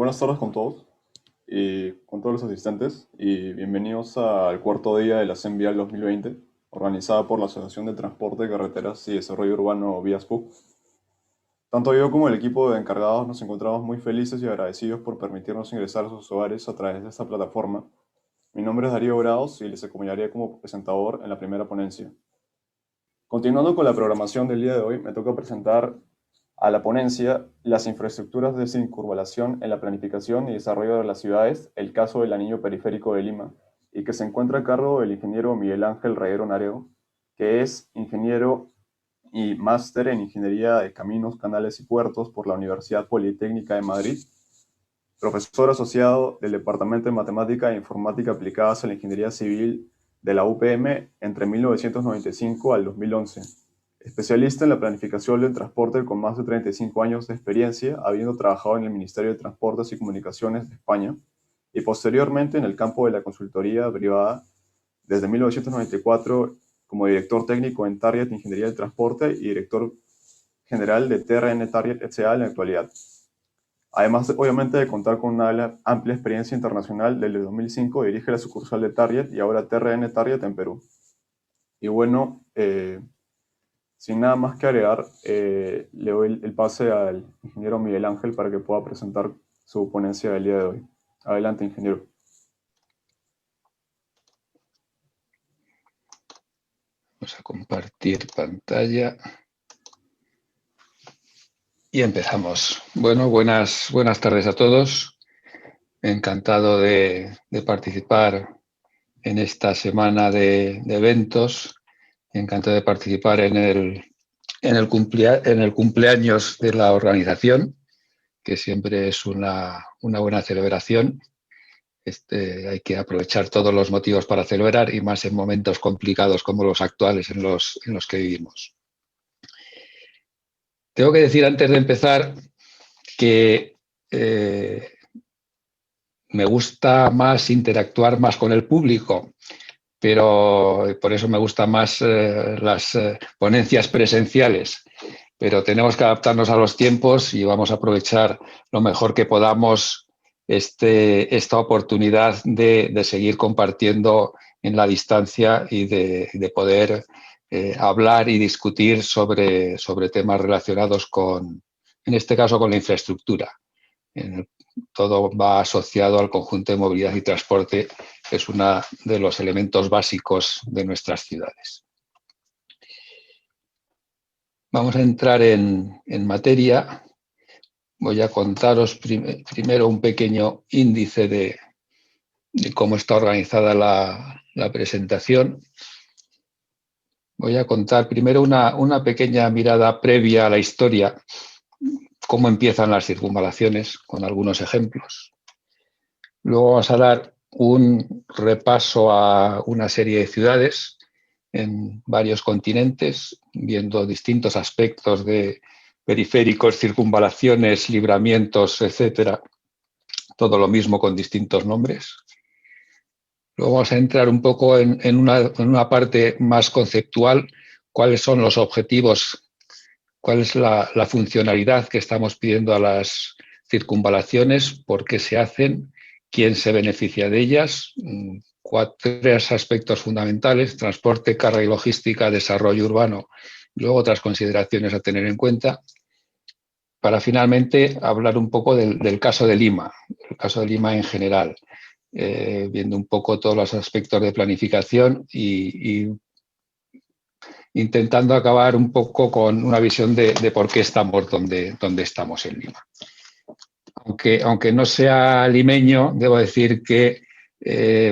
Buenas tardes con todos y con todos los asistentes y bienvenidos al cuarto día de la CEM Vial 2020, organizada por la Asociación de Transporte, Carreteras y Desarrollo Urbano VIASPU. Tanto yo como el equipo de encargados nos encontramos muy felices y agradecidos por permitirnos ingresar a sus hogares a través de esta plataforma. Mi nombre es Darío Grados y les acompañaré como presentador en la primera ponencia. Continuando con la programación del día de hoy, me toca presentar a la ponencia las infraestructuras de circunvalación en la planificación y desarrollo de las ciudades, el caso del anillo periférico de Lima, y que se encuentra a cargo del ingeniero Miguel Ángel Reyero Nareo, que es ingeniero y máster en Ingeniería de Caminos, Canales y Puertos por la Universidad Politécnica de Madrid, profesor asociado del Departamento de Matemática e Informática Aplicadas a la Ingeniería Civil de la UPM entre 1995 al 2011. Especialista en la planificación del transporte con más de 35 años de experiencia, habiendo trabajado en el Ministerio de Transportes y Comunicaciones de España y posteriormente en el campo de la consultoría privada desde 1994 como director técnico en Target Ingeniería del Transporte y director general de TRN Target S.A. en la actualidad. Además, obviamente, de contar con una amplia experiencia internacional, desde 2005 dirige la sucursal de Target y ahora TRN Target en Perú. Y bueno, sin nada más que agregar, le doy el pase al ingeniero Miguel Ángel para que pueda presentar su ponencia del día de hoy. Adelante, ingeniero. Vamos a compartir pantalla. Y empezamos. Bueno, buenas tardes a todos. Encantado de participar en esta semana de eventos. Encantado de participar en el cumpleaños de la organización, que siempre es una buena celebración. Hay que aprovechar todos los motivos para celebrar y más en momentos complicados como los actuales en los que vivimos. Tengo que decir antes de empezar que me gusta más interactuar más con el público, pero por eso me gustan más las ponencias presenciales. Pero tenemos que adaptarnos a los tiempos y vamos a aprovechar lo mejor que podamos esta oportunidad de seguir compartiendo en la distancia y de poder hablar y discutir sobre temas relacionados con, en este caso, con la infraestructura. Todo va asociado al conjunto de movilidad y transporte, que es uno de los elementos básicos de nuestras ciudades. Vamos a entrar en materia. Voy a contaros primero un pequeño índice de cómo está organizada la presentación. Voy a contar primero una pequeña mirada previa a la historia, cómo empiezan las circunvalaciones, con algunos ejemplos. Luego vamos a dar un repaso a una serie de ciudades en varios continentes, viendo distintos aspectos de periféricos, circunvalaciones, libramientos, etcétera. Todo lo mismo con distintos nombres. Luego vamos a entrar un poco en una parte más conceptual, cuáles son los objetivos, cuál es la funcionalidad que estamos pidiendo a las circunvalaciones, por qué se hacen, quién se beneficia de ellas, tres aspectos fundamentales: transporte, carga y logística, desarrollo urbano, y luego otras consideraciones a tener en cuenta, para finalmente hablar un poco del caso de Lima, el caso de Lima en general, viendo un poco todos los aspectos de planificación y intentando acabar un poco con una visión de por qué estamos donde estamos en Lima. Aunque no sea limeño, debo decir que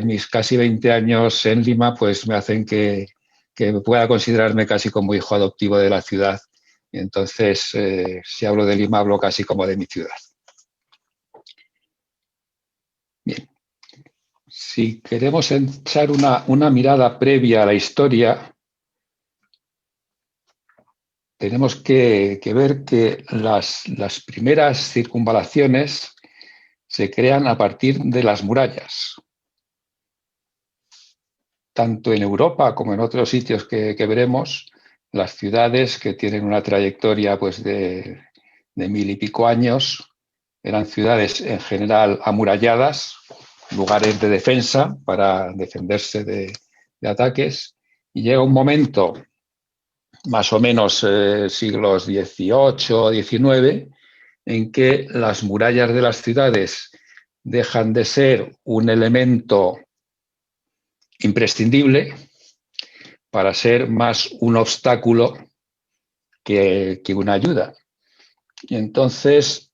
mis casi 20 años en Lima pues me hacen que pueda considerarme casi como hijo adoptivo de la ciudad. Y entonces, si hablo de Lima, hablo casi como de mi ciudad. Bien. Si queremos echar una mirada previa a la historia, tenemos que ver que las primeras circunvalaciones se crean a partir de las murallas. Tanto en Europa como en otros sitios que veremos, las ciudades que tienen una trayectoria pues, de 1000 y pico años eran ciudades en general amuralladas, lugares de defensa para defenderse de ataques, y llega un momento, más o menos siglos XVIII, XIX, en que las murallas de las ciudades dejan de ser un elemento imprescindible para ser más un obstáculo que una ayuda. Y entonces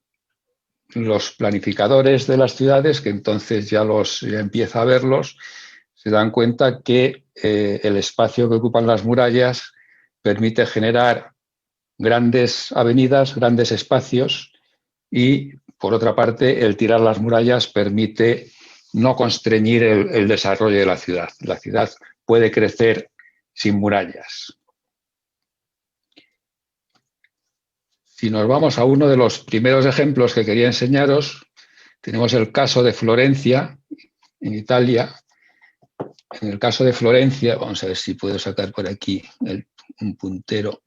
los planificadores de las ciudades, que entonces ya empieza a verlos, se dan cuenta que el espacio que ocupan las murallas permite generar grandes avenidas, grandes espacios, y por otra parte el tirar las murallas permite no constreñir el desarrollo de la ciudad. La ciudad puede crecer sin murallas. Si nos vamos a uno de los primeros ejemplos que quería enseñaros, tenemos el caso de Florencia, en Italia. En el caso de Florencia, vamos a ver si puedo sacar por aquí un puntero.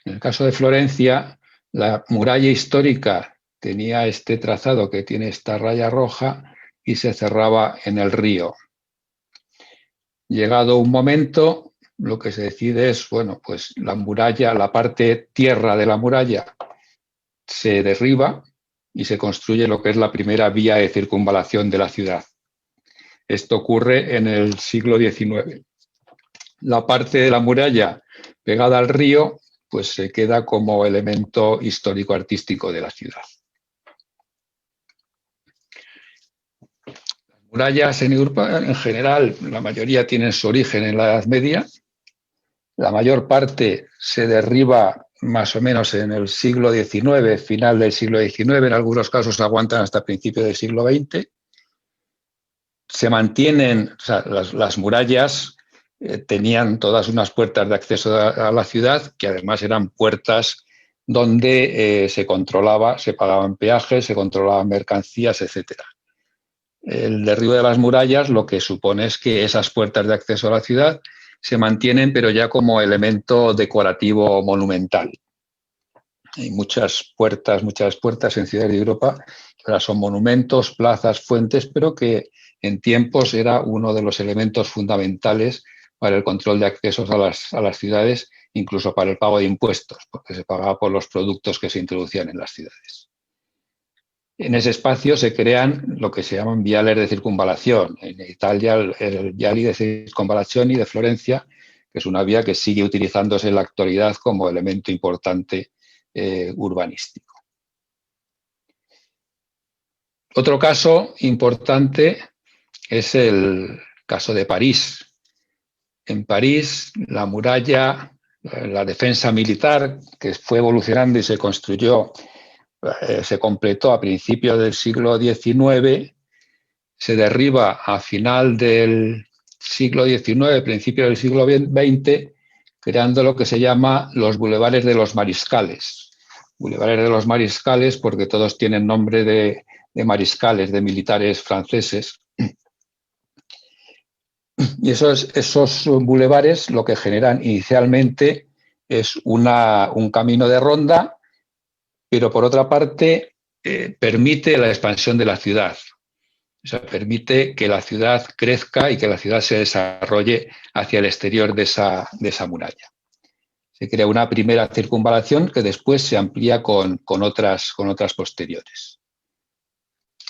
En el caso de Florencia, la muralla histórica tenía este trazado que tiene esta raya roja y se cerraba en el río. Llegado un momento, lo que se decide es, bueno, pues la muralla, la parte tierra de la muralla se derriba y se construye lo que es la primera vía de circunvalación de la ciudad. Esto ocurre en el siglo XIX. La parte de la muralla pegada al río pues se queda como elemento histórico-artístico de la ciudad. Las murallas en Europa, en general, la mayoría tienen su origen en la Edad Media. La mayor parte se derriba más o menos en el siglo XIX, final del siglo XIX, en algunos casos aguantan hasta principios del siglo XX. Se mantienen, o sea, las murallas tenían todas unas puertas de acceso a la ciudad, que además eran puertas donde se controlaba, se pagaban peajes, se controlaban mercancías, etc. El derribo de las murallas lo que supone es que esas puertas de acceso a la ciudad se mantienen, pero ya como elemento decorativo monumental. Hay muchas puertas en ciudades de Europa que ahora son monumentos, plazas, fuentes, pero que en tiempos era uno de los elementos fundamentales para el control de accesos a las ciudades, incluso para el pago de impuestos, porque se pagaba por los productos que se introducían en las ciudades. En ese espacio se crean lo que se llaman viales de circunvalación. En Italia el viali de circunvalazioni de Florencia, que es una vía que sigue utilizándose en la actualidad como elemento importante urbanístico. Otro caso importante es el caso de París. En París, la muralla, la defensa militar, que fue evolucionando y se construyó, se completó a principios del siglo XIX, se derriba a final del siglo XIX, principio del siglo XX, creando lo que se llama los bulevares de los mariscales. Bulevares de los mariscales porque todos tienen nombre de mariscales, de militares franceses. Y esos bulevares lo que generan inicialmente es un camino de ronda, pero por otra parte permite la expansión de la ciudad. O sea, permite que la ciudad crezca y que la ciudad se desarrolle hacia el exterior de esa muralla. Se crea una primera circunvalación que después se amplía con otras posteriores.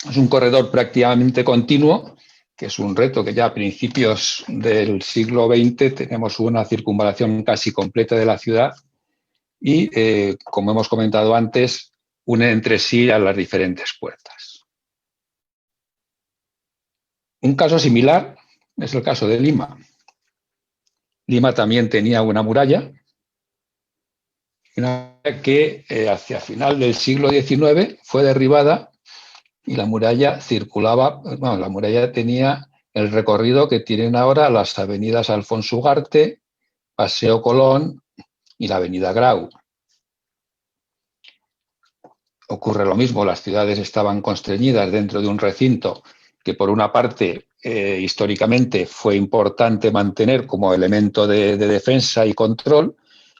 Es un corredor prácticamente continuo, que es un reto que ya a principios del siglo XX tenemos una circunvalación casi completa de la ciudad y, como hemos comentado antes, une entre sí a las diferentes puertas. Un caso similar es el caso de Lima. Lima también tenía una muralla que hacia final del siglo XIX fue derribada y la muralla circulaba, bueno, la muralla tenía el recorrido que tienen ahora las avenidas Alfonso Ugarte, Paseo Colón y la avenida Grau. Ocurre lo mismo, las ciudades estaban constreñidas dentro de un recinto que por una parte históricamente fue importante mantener como elemento de defensa y control,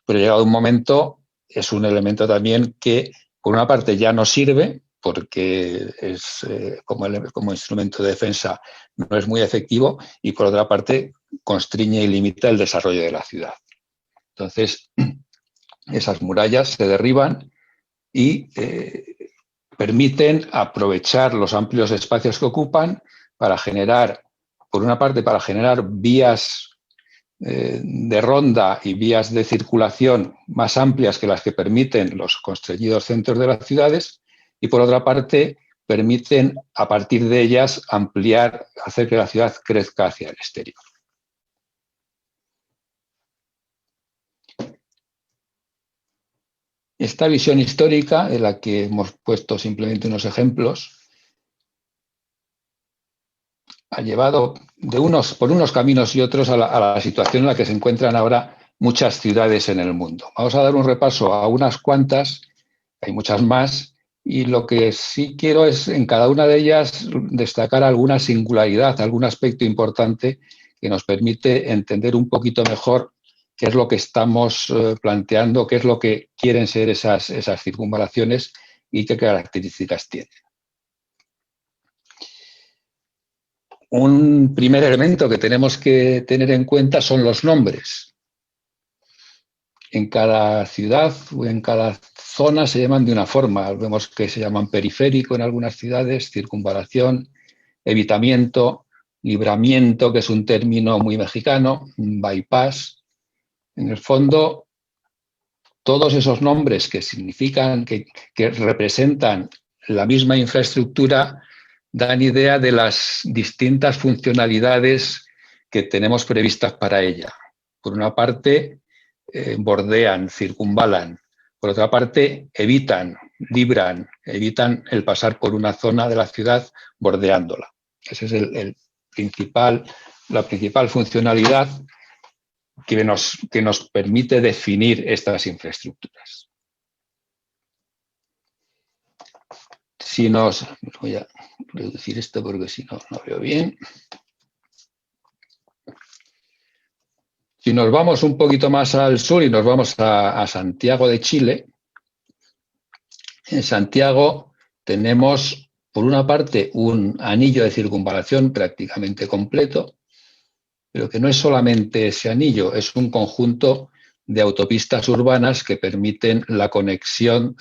pero llegado un momento es un elemento también que por una parte ya no sirve porque es, como instrumento de defensa no es muy efectivo, y por otra parte constriñe y limita el desarrollo de la ciudad. Entonces, esas murallas se derriban y permiten aprovechar los amplios espacios que ocupan para generar, por una parte, para generar vías de ronda y vías de circulación más amplias que las que permiten los constreñidos centros de las ciudades, y por otra parte permiten a partir de ellas ampliar, hacer que la ciudad crezca hacia el exterior. Esta visión histórica, de la que hemos puesto simplemente unos ejemplos, ha llevado por unos caminos y otros a la situación en la que se encuentran ahora muchas ciudades en el mundo. Vamos a dar un repaso a unas cuantas, hay muchas más, y lo que sí quiero es en cada una de ellas destacar alguna singularidad, algún aspecto importante que nos permite entender un poquito mejor qué es lo que estamos planteando, qué es lo que quieren ser esas circunvalaciones y qué características tienen. Un primer elemento que tenemos que tener en cuenta son los nombres. En cada ciudad o en cada zona se llaman de una forma. Vemos que se llaman periférico en algunas ciudades, circunvalación, evitamiento, libramiento, que es un término muy mexicano, bypass. En el fondo, todos esos nombres que significan, que representan la misma infraestructura, dan idea de las distintas funcionalidades que tenemos previstas para ella. Por una parte, bordean, circunvalan. Por otra parte, evitan, libran, evitan el pasar por una zona de la ciudad bordeándola. Esa es la principal funcionalidad que nos permite definir estas infraestructuras. Voy a reducir esto porque si no, no veo bien. Si nos vamos un poquito más al sur y nos vamos a Santiago de Chile, en Santiago tenemos, por una parte, un anillo de circunvalación prácticamente completo, pero que no es solamente ese anillo, es un conjunto de autopistas urbanas que permiten la conexión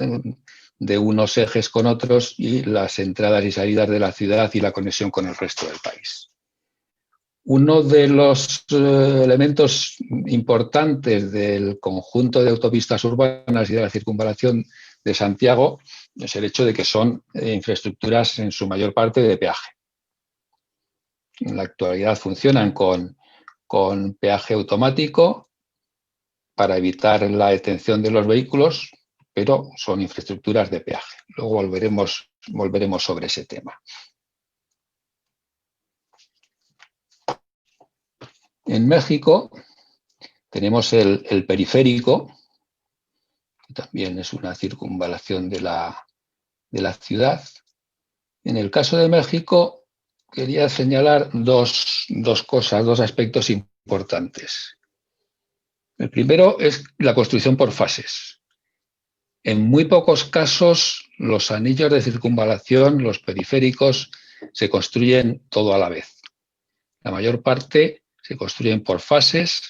de unos ejes con otros y las entradas y salidas de la ciudad y la conexión con el resto del país. Uno de los elementos importantes del conjunto de autopistas urbanas y de la circunvalación de Santiago es el hecho de que son infraestructuras en su mayor parte de peaje. En la actualidad funcionan con peaje automático para evitar la detención de los vehículos, pero son infraestructuras de peaje. Luego volveremos sobre ese tema. En México tenemos el periférico, que también es una circunvalación de la ciudad. En el caso de México, quería señalar dos aspectos importantes. El primero es la construcción por fases. En muy pocos casos, los anillos de circunvalación, los periféricos, se construyen todo a la vez. La mayor parte se construyen por fases.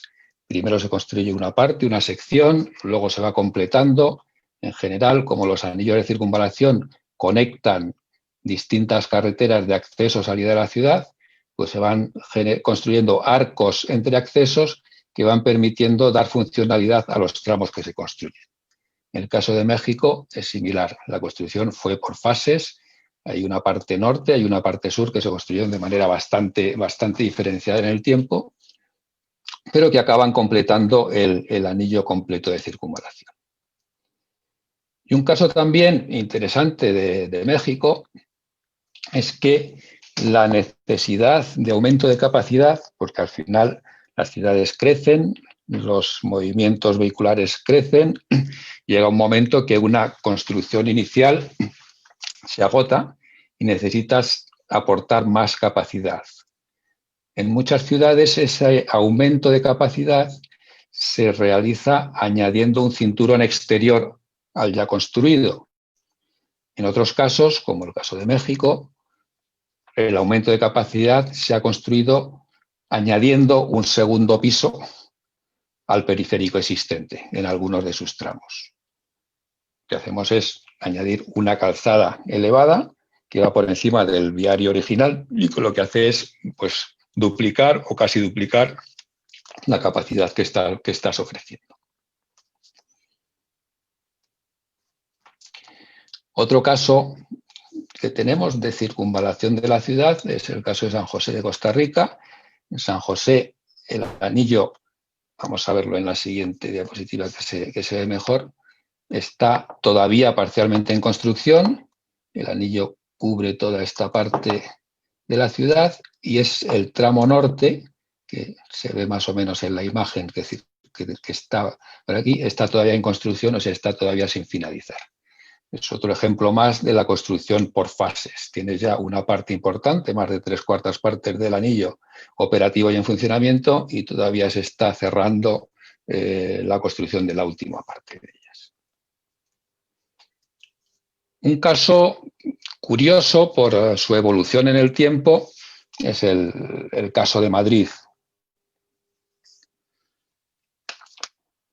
Primero se construye una parte, una sección, luego se va completando. En general, como los anillos de circunvalación conectan distintas carreteras de acceso o salida de la ciudad, pues se van construyendo arcos entre accesos que van permitiendo dar funcionalidad a los tramos que se construyen. En el caso de México es similar. La construcción fue por fases. Hay una parte norte, hay una parte sur que se construyeron de manera bastante diferenciada en el tiempo, pero que acaban completando el anillo completo de circunvalación. Y un caso también interesante de México es que la necesidad de aumento de capacidad, porque al final las ciudades crecen, los movimientos vehiculares crecen, llega un momento que una construcción inicial se agota y necesitas aportar más capacidad. En muchas ciudades ese aumento de capacidad se realiza añadiendo un cinturón exterior al ya construido. En otros casos, como el caso de México, el aumento de capacidad se ha construido añadiendo un segundo piso al periférico existente en algunos de sus tramos. Lo que hacemos es añadir una calzada elevada que va por encima del viario original y lo que hace es, pues, duplicar o casi duplicar la capacidad que estás ofreciendo. Otro caso que tenemos de circunvalación de la ciudad es el caso de San José de Costa Rica. En San José, el anillo, vamos a verlo en la siguiente diapositiva que se ve mejor, está todavía parcialmente en construcción. El anillo cubre toda esta parte de la ciudad y es el tramo norte, que se ve más o menos en la imagen, que está por aquí, está todavía en construcción, o sea, está todavía sin finalizar. Es otro ejemplo más de la construcción por fases. Tienes ya una parte importante, más de 3/4 partes del anillo operativo y en funcionamiento, y todavía se está cerrando la construcción de la última parte de ellas. Un caso curioso por su evolución en el tiempo es el caso de Madrid.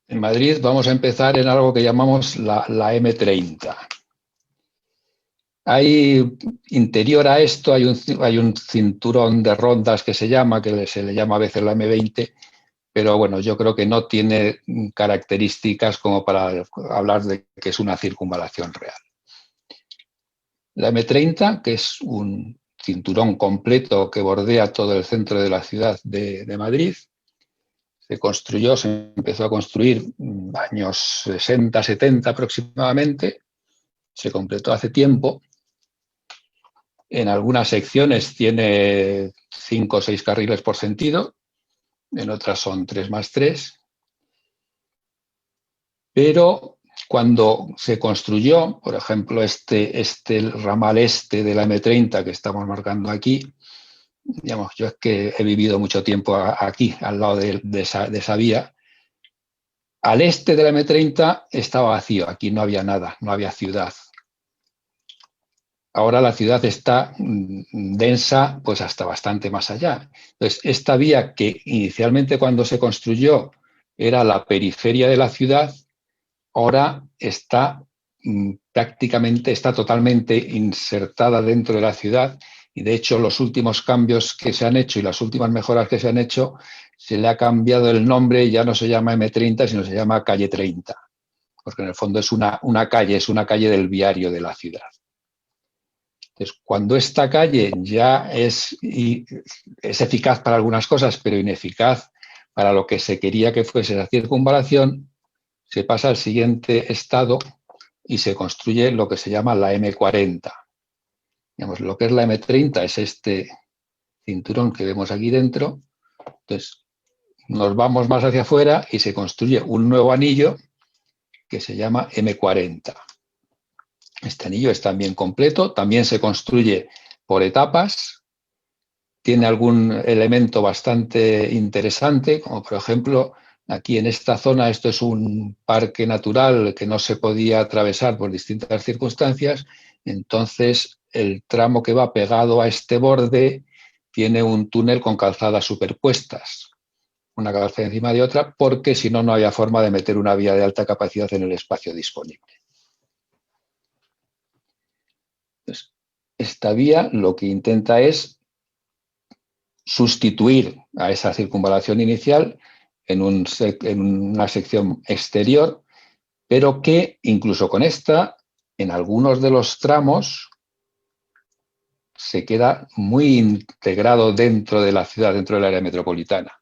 En Madrid vamos a empezar en algo que llamamos la M30. Interior a esto hay un cinturón de rondas que se le llama a veces la M20, pero bueno, yo creo que no tiene características como para hablar de que es una circunvalación real. La M30, que es un cinturón completo que bordea todo el centro de la ciudad de Madrid, se empezó a construir años 60, 70 aproximadamente, se completó hace tiempo. En algunas secciones tiene 5 o 6 carriles por sentido, en otras son 3+3. Pero cuando se construyó, por ejemplo, el ramal este de la M30 que estamos marcando aquí, digamos, yo es que he vivido mucho tiempo aquí, al lado de esa vía. Al este de la M30 estaba vacío, aquí no había nada, no había ciudad. Ahora la ciudad está densa, pues hasta bastante más allá. Entonces, esta vía que inicialmente cuando se construyó era la periferia de la ciudad, ahora está totalmente insertada dentro de la ciudad, y de hecho los últimos cambios que se han hecho y las últimas mejoras que se han hecho, se le ha cambiado el nombre, ya no se llama M30, sino se llama calle 30, porque en el fondo es una calle del viario de la ciudad. Entonces, cuando esta calle ya es eficaz para algunas cosas, pero ineficaz para lo que se quería que fuese la circunvalación, se pasa al siguiente estado y se construye lo que se llama la M40. Digamos, lo que es la M30 es este cinturón que vemos aquí dentro. Entonces, nos vamos más hacia afuera y se construye un nuevo anillo que se llama M40. Este anillo es también completo, también se construye por etapas, tiene algún elemento bastante interesante, como por ejemplo, aquí en esta zona, esto es un parque natural que no se podía atravesar por distintas circunstancias, entonces el tramo que va pegado a este borde tiene un túnel con calzadas superpuestas, una calzada encima de otra, porque si no, no había forma de meter una vía de alta capacidad en el espacio disponible. Entonces, esta vía lo que intenta es sustituir a esa circunvalación inicial en una sección exterior, pero que incluso con esta, en algunos de los tramos, se queda muy integrado dentro de la ciudad, dentro del área metropolitana.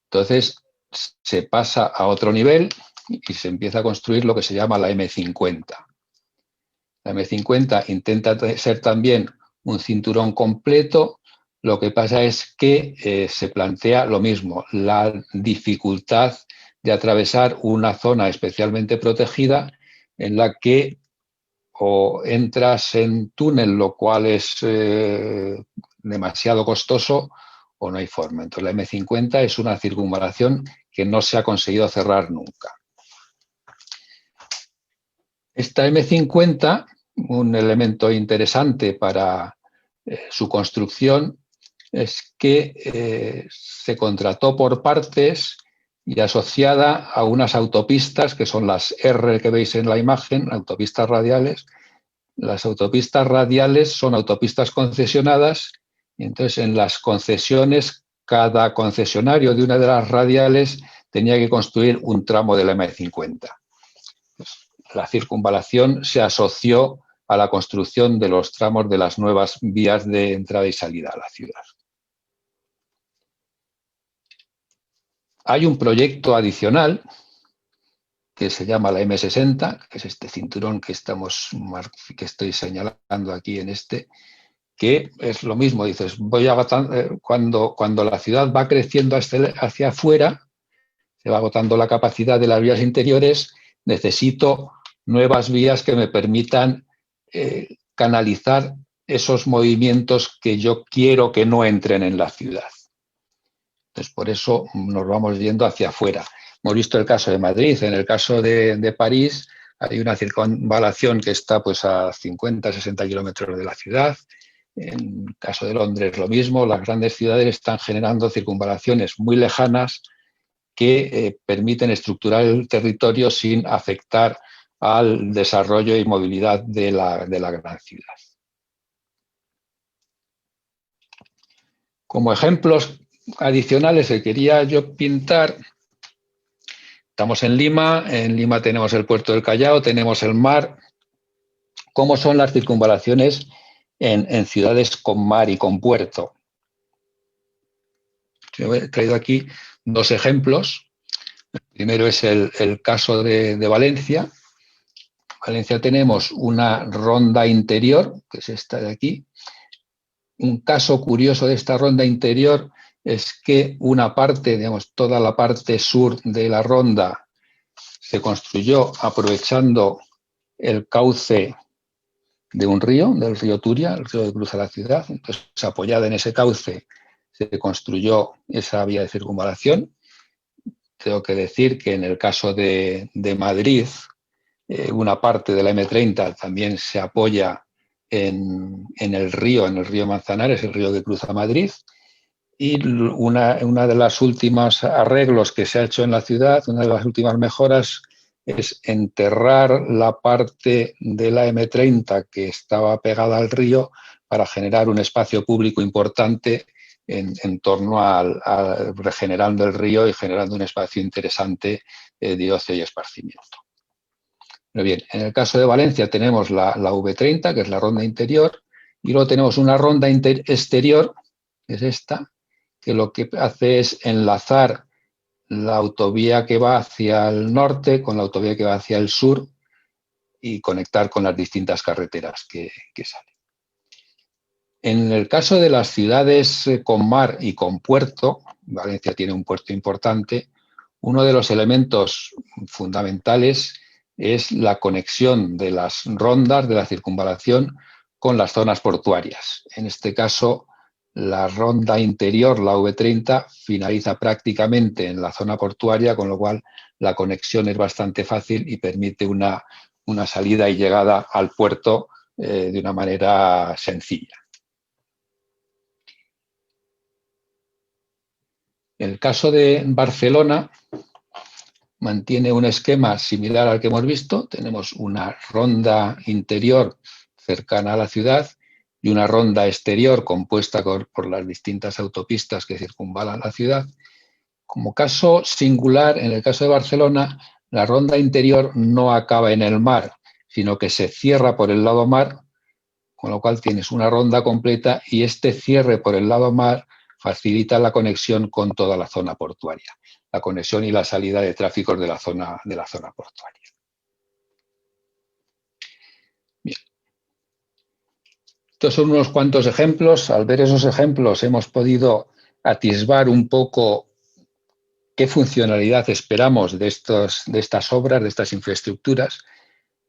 Entonces, se pasa a otro nivel y se empieza a construir lo que se llama la M50. La M50 intenta ser también un cinturón completo. Lo que pasa es que se plantea lo mismo, la dificultad de atravesar una zona especialmente protegida en la que o entras en túnel, lo cual es demasiado costoso, o no hay forma. Entonces la M50 es una circunvalación que no se ha conseguido cerrar nunca. Esta M50 un elemento interesante para su construcción es que se contrató por partes y asociada a unas autopistas que son las R que veis en la imagen, autopistas radiales. Las autopistas radiales son autopistas concesionadas y entonces en las concesiones cada concesionario de una de las radiales tenía que construir un tramo de la M50. La circunvalación se asoció a la construcción de los tramos de las nuevas vías de entrada y salida a la ciudad. Hay un proyecto adicional que se llama la M60, que es este cinturón que estoy señalando aquí en este, que es lo mismo, dices, cuando la ciudad va creciendo hacia afuera, se va agotando la capacidad de las vías interiores, necesito nuevas vías que me permitan canalizar esos movimientos que yo quiero que no entren en la ciudad. Entonces, por eso nos vamos yendo hacia afuera. Hemos visto el caso de Madrid, en el caso de París hay una circunvalación que está pues, a 50, 60 kilómetros de la ciudad. En el caso de Londres lo mismo, las grandes ciudades están generando circunvalaciones muy lejanas que permiten estructurar el territorio sin afectar al desarrollo y movilidad de la gran ciudad. Como ejemplos adicionales que quería yo pintar, estamos en Lima tenemos el puerto del Callao, tenemos el mar. ¿Cómo son las circunvalaciones en ciudades con mar y con puerto? Yo he traído aquí dos ejemplos. El primero es el caso de Valencia. En Valencia tenemos una ronda interior, que es esta de aquí. Un caso curioso de esta ronda interior es que una parte, digamos, toda la parte sur de la ronda se construyó aprovechando el cauce de un río, del río Turia, el río que cruza la ciudad. Entonces, apoyada en ese cauce, se construyó esa vía de circunvalación. Tengo que decir que en el caso de Madrid, una parte de la M30 también se apoya en el río Manzanares, el río que cruza Madrid. Y una de las últimas arreglos que se ha hecho en la ciudad, una de las últimas mejoras, es enterrar la parte de la M30 que estaba pegada al río para generar un espacio público importante en torno al regenerando el río y generando un espacio interesante de ocio y esparcimiento. Pero bien, en el caso de Valencia tenemos la V30, que es la ronda interior, y luego tenemos una ronda exterior, que es esta, que lo que hace es enlazar la autovía que va hacia el norte con la autovía que va hacia el sur y conectar con las distintas carreteras que salen. En el caso de las ciudades con mar y con puerto, Valencia tiene un puerto importante, uno de los elementos fundamentales es la conexión de las rondas de la circunvalación con las zonas portuarias. En este caso, la ronda interior, la V30, finaliza prácticamente en la zona portuaria, con lo cual la conexión es bastante fácil y permite una salida y llegada al puerto de una manera sencilla. En el caso de Barcelona, mantiene un esquema similar al que hemos visto. Tenemos una ronda interior cercana a la ciudad y una ronda exterior compuesta por las distintas autopistas que circunvalan la ciudad. Como caso singular, en el caso de Barcelona, la ronda interior no acaba en el mar, sino que se cierra por el lado mar, con lo cual tienes una ronda completa y este cierre por el lado mar facilita la conexión con toda la zona portuaria, la conexión y la salida de tráficos de la zona portuaria. Bien. Estos son unos cuantos ejemplos. Al ver esos ejemplos hemos podido atisbar un poco qué funcionalidad esperamos de estas obras, de estas infraestructuras.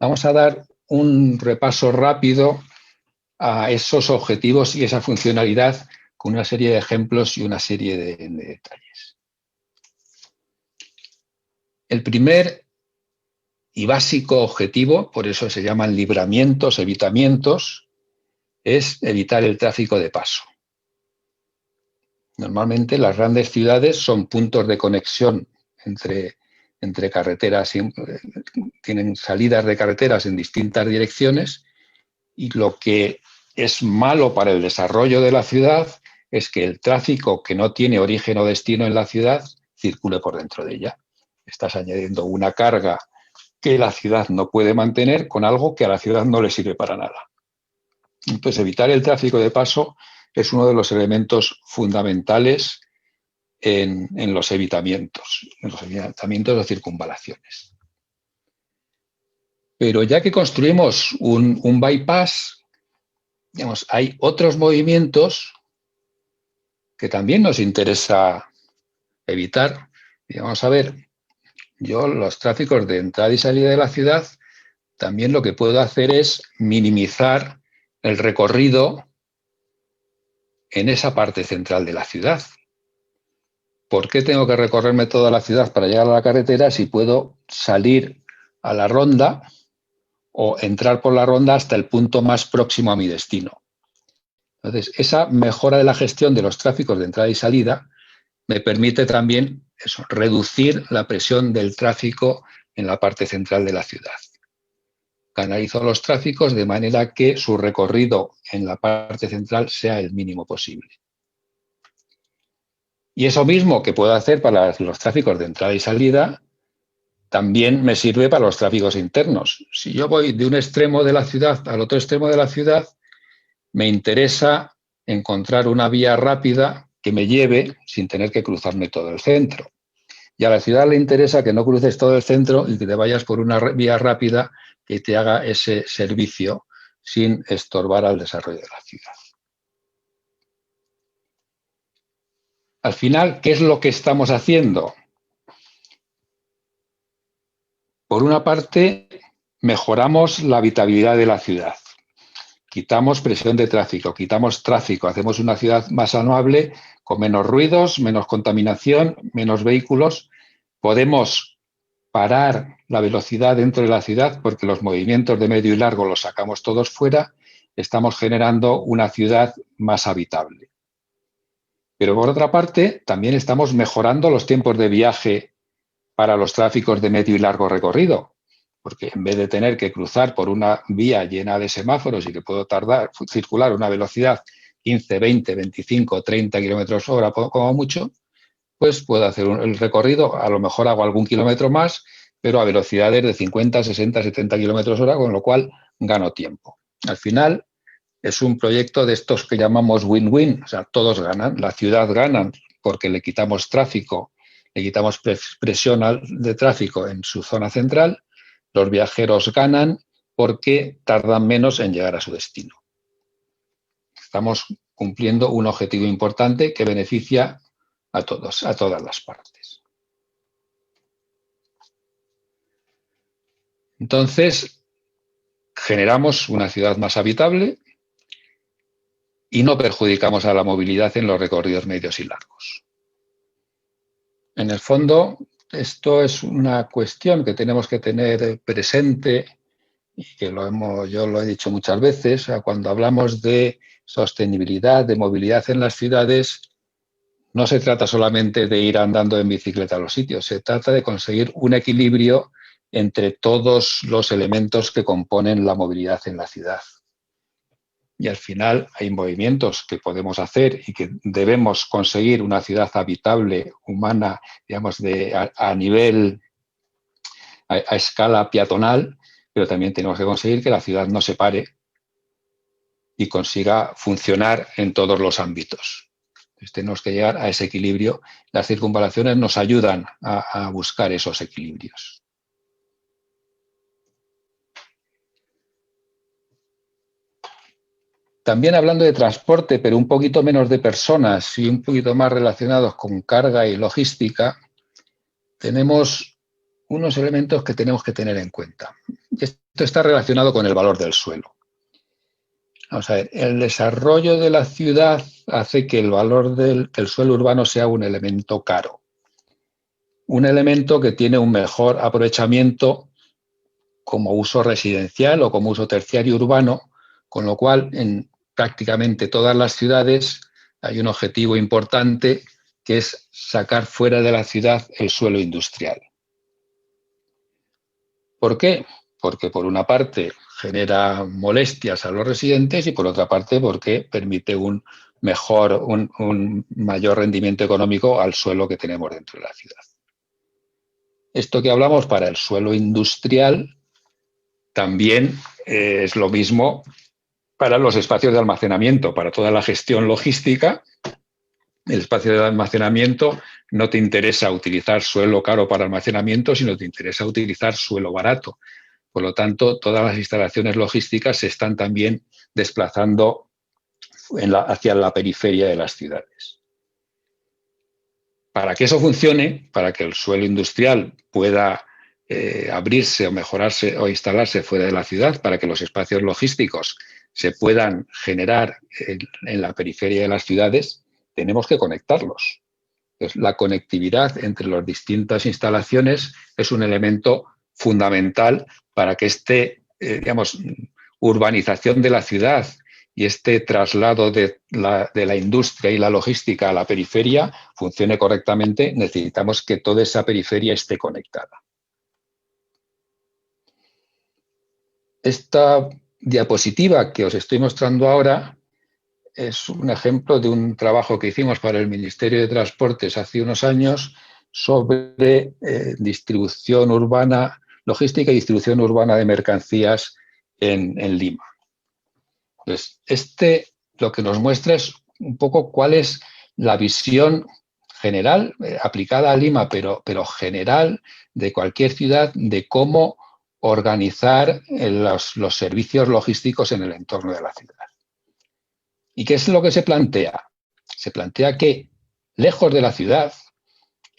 Vamos a dar un repaso rápido a esos objetivos y esa funcionalidad con una serie de ejemplos y una serie de detalles. El primer y básico objetivo, por eso se llaman libramientos, evitamientos, es evitar el tráfico de paso. Normalmente las grandes ciudades son puntos de conexión entre carreteras, tienen salidas de carreteras en distintas direcciones, y lo que es malo para el desarrollo de la ciudad es que el tráfico que no tiene origen o destino en la ciudad circule por dentro de ella. Estás añadiendo una carga que la ciudad no puede mantener con algo que a la ciudad no le sirve para nada. Entonces, evitar el tráfico de paso es uno de los elementos fundamentales en los evitamientos o circunvalaciones. Pero ya que construimos un bypass, digamos, hay otros movimientos que también nos interesa evitar. Y vamos a ver, yo los tráficos de entrada y salida de la ciudad, también lo que puedo hacer es minimizar el recorrido en esa parte central de la ciudad. ¿Por qué tengo que recorrerme toda la ciudad para llegar a la carretera si puedo salir a la ronda o entrar por la ronda hasta el punto más próximo a mi destino? Entonces, esa mejora de la gestión de los tráficos de entrada y salida me permite también reducir la presión del tráfico en la parte central de la ciudad. Canalizo los tráficos de manera que su recorrido en la parte central sea el mínimo posible. Y eso mismo que puedo hacer para los tráficos de entrada y salida, también me sirve para los tráficos internos. Si yo voy de un extremo de la ciudad al otro extremo de la ciudad, me interesa encontrar una vía rápida que me lleve sin tener que cruzarme todo el centro. Y a la ciudad le interesa que no cruces todo el centro y que te vayas por una vía rápida que te haga ese servicio sin estorbar al desarrollo de la ciudad. Al final, ¿qué es lo que estamos haciendo? Por una parte, mejoramos la habitabilidad de la ciudad. Quitamos presión de tráfico, quitamos tráfico, hacemos una ciudad más amable, con menos ruidos, menos contaminación, menos vehículos. Podemos parar la velocidad dentro de la ciudad porque los movimientos de medio y largo los sacamos todos fuera. Estamos generando una ciudad más habitable. Pero por otra parte, también estamos mejorando los tiempos de viaje para los tráficos de medio y largo recorrido, porque en vez de tener que cruzar por una vía llena de semáforos y que puedo circular a una velocidad 15, 20, 25, 30 kilómetros hora como mucho, pues puedo hacer el recorrido, a lo mejor hago algún kilómetro más, pero a velocidades de 50, 60, 70 kilómetros hora, con lo cual gano tiempo. Al final, es un proyecto de estos que llamamos win-win, o sea, todos ganan. La ciudad gana porque le quitamos tráfico, le quitamos presión de tráfico en su zona central. Los viajeros ganan porque tardan menos en llegar a su destino. Estamos cumpliendo un objetivo importante que beneficia a todos, a todas las partes. Entonces, generamos una ciudad más habitable y no perjudicamos a la movilidad en los recorridos medios y largos. En el fondo, esto es una cuestión que tenemos que tener presente y que yo lo he dicho muchas veces. O sea, cuando hablamos de sostenibilidad, de movilidad en las ciudades, no se trata solamente de ir andando en bicicleta a los sitios, se trata de conseguir un equilibrio entre todos los elementos que componen la movilidad en la ciudad. Y al final hay movimientos que podemos hacer y que debemos conseguir una ciudad habitable, humana, digamos, a nivel, a escala peatonal, pero también tenemos que conseguir que la ciudad no se pare y consiga funcionar en todos los ámbitos. Entonces, tenemos que llegar a ese equilibrio. Las circunvalaciones nos ayudan a buscar esos equilibrios. También hablando de transporte, pero un poquito menos de personas y un poquito más relacionados con carga y logística, tenemos unos elementos que tenemos que tener en cuenta. Esto está relacionado con el valor del suelo. Vamos a ver, el desarrollo de la ciudad hace que el valor del suelo urbano sea un elemento caro. Un elemento que tiene un mejor aprovechamiento como uso residencial o como uso terciario urbano, con lo cual en prácticamente todas las ciudades hay un objetivo importante que es sacar fuera de la ciudad el suelo industrial. ¿Por qué? Porque por una parte genera molestias a los residentes y por otra parte porque permite un mayor rendimiento económico al suelo que tenemos dentro de la ciudad. Esto que hablamos para el suelo industrial también es lo mismo para los espacios de almacenamiento, para toda la gestión logística. El espacio de almacenamiento no te interesa utilizar suelo caro para almacenamiento, sino te interesa utilizar suelo barato. Por lo tanto, todas las instalaciones logísticas se están también desplazando hacia la periferia de las ciudades. Para que eso funcione, para que el suelo industrial pueda abrirse o mejorarse o instalarse fuera de la ciudad, para que los espacios logísticos se puedan generar en la periferia de las ciudades, tenemos que conectarlos. Entonces, la conectividad entre las distintas instalaciones es un elemento fundamental para que urbanización de la ciudad y este traslado de la industria y la logística a la periferia funcione correctamente. Necesitamos que toda esa periferia esté conectada. Esta diapositiva que os estoy mostrando ahora es un ejemplo de un trabajo que hicimos para el Ministerio de Transportes hace unos años sobre distribución urbana, logística y distribución urbana de mercancías en Lima. Pues lo que nos muestra es un poco cuál es la visión general, aplicada a Lima, pero general de cualquier ciudad, de cómo organizar los servicios logísticos en el entorno de la ciudad. ¿Y qué es lo que se plantea? Se plantea que lejos de la ciudad,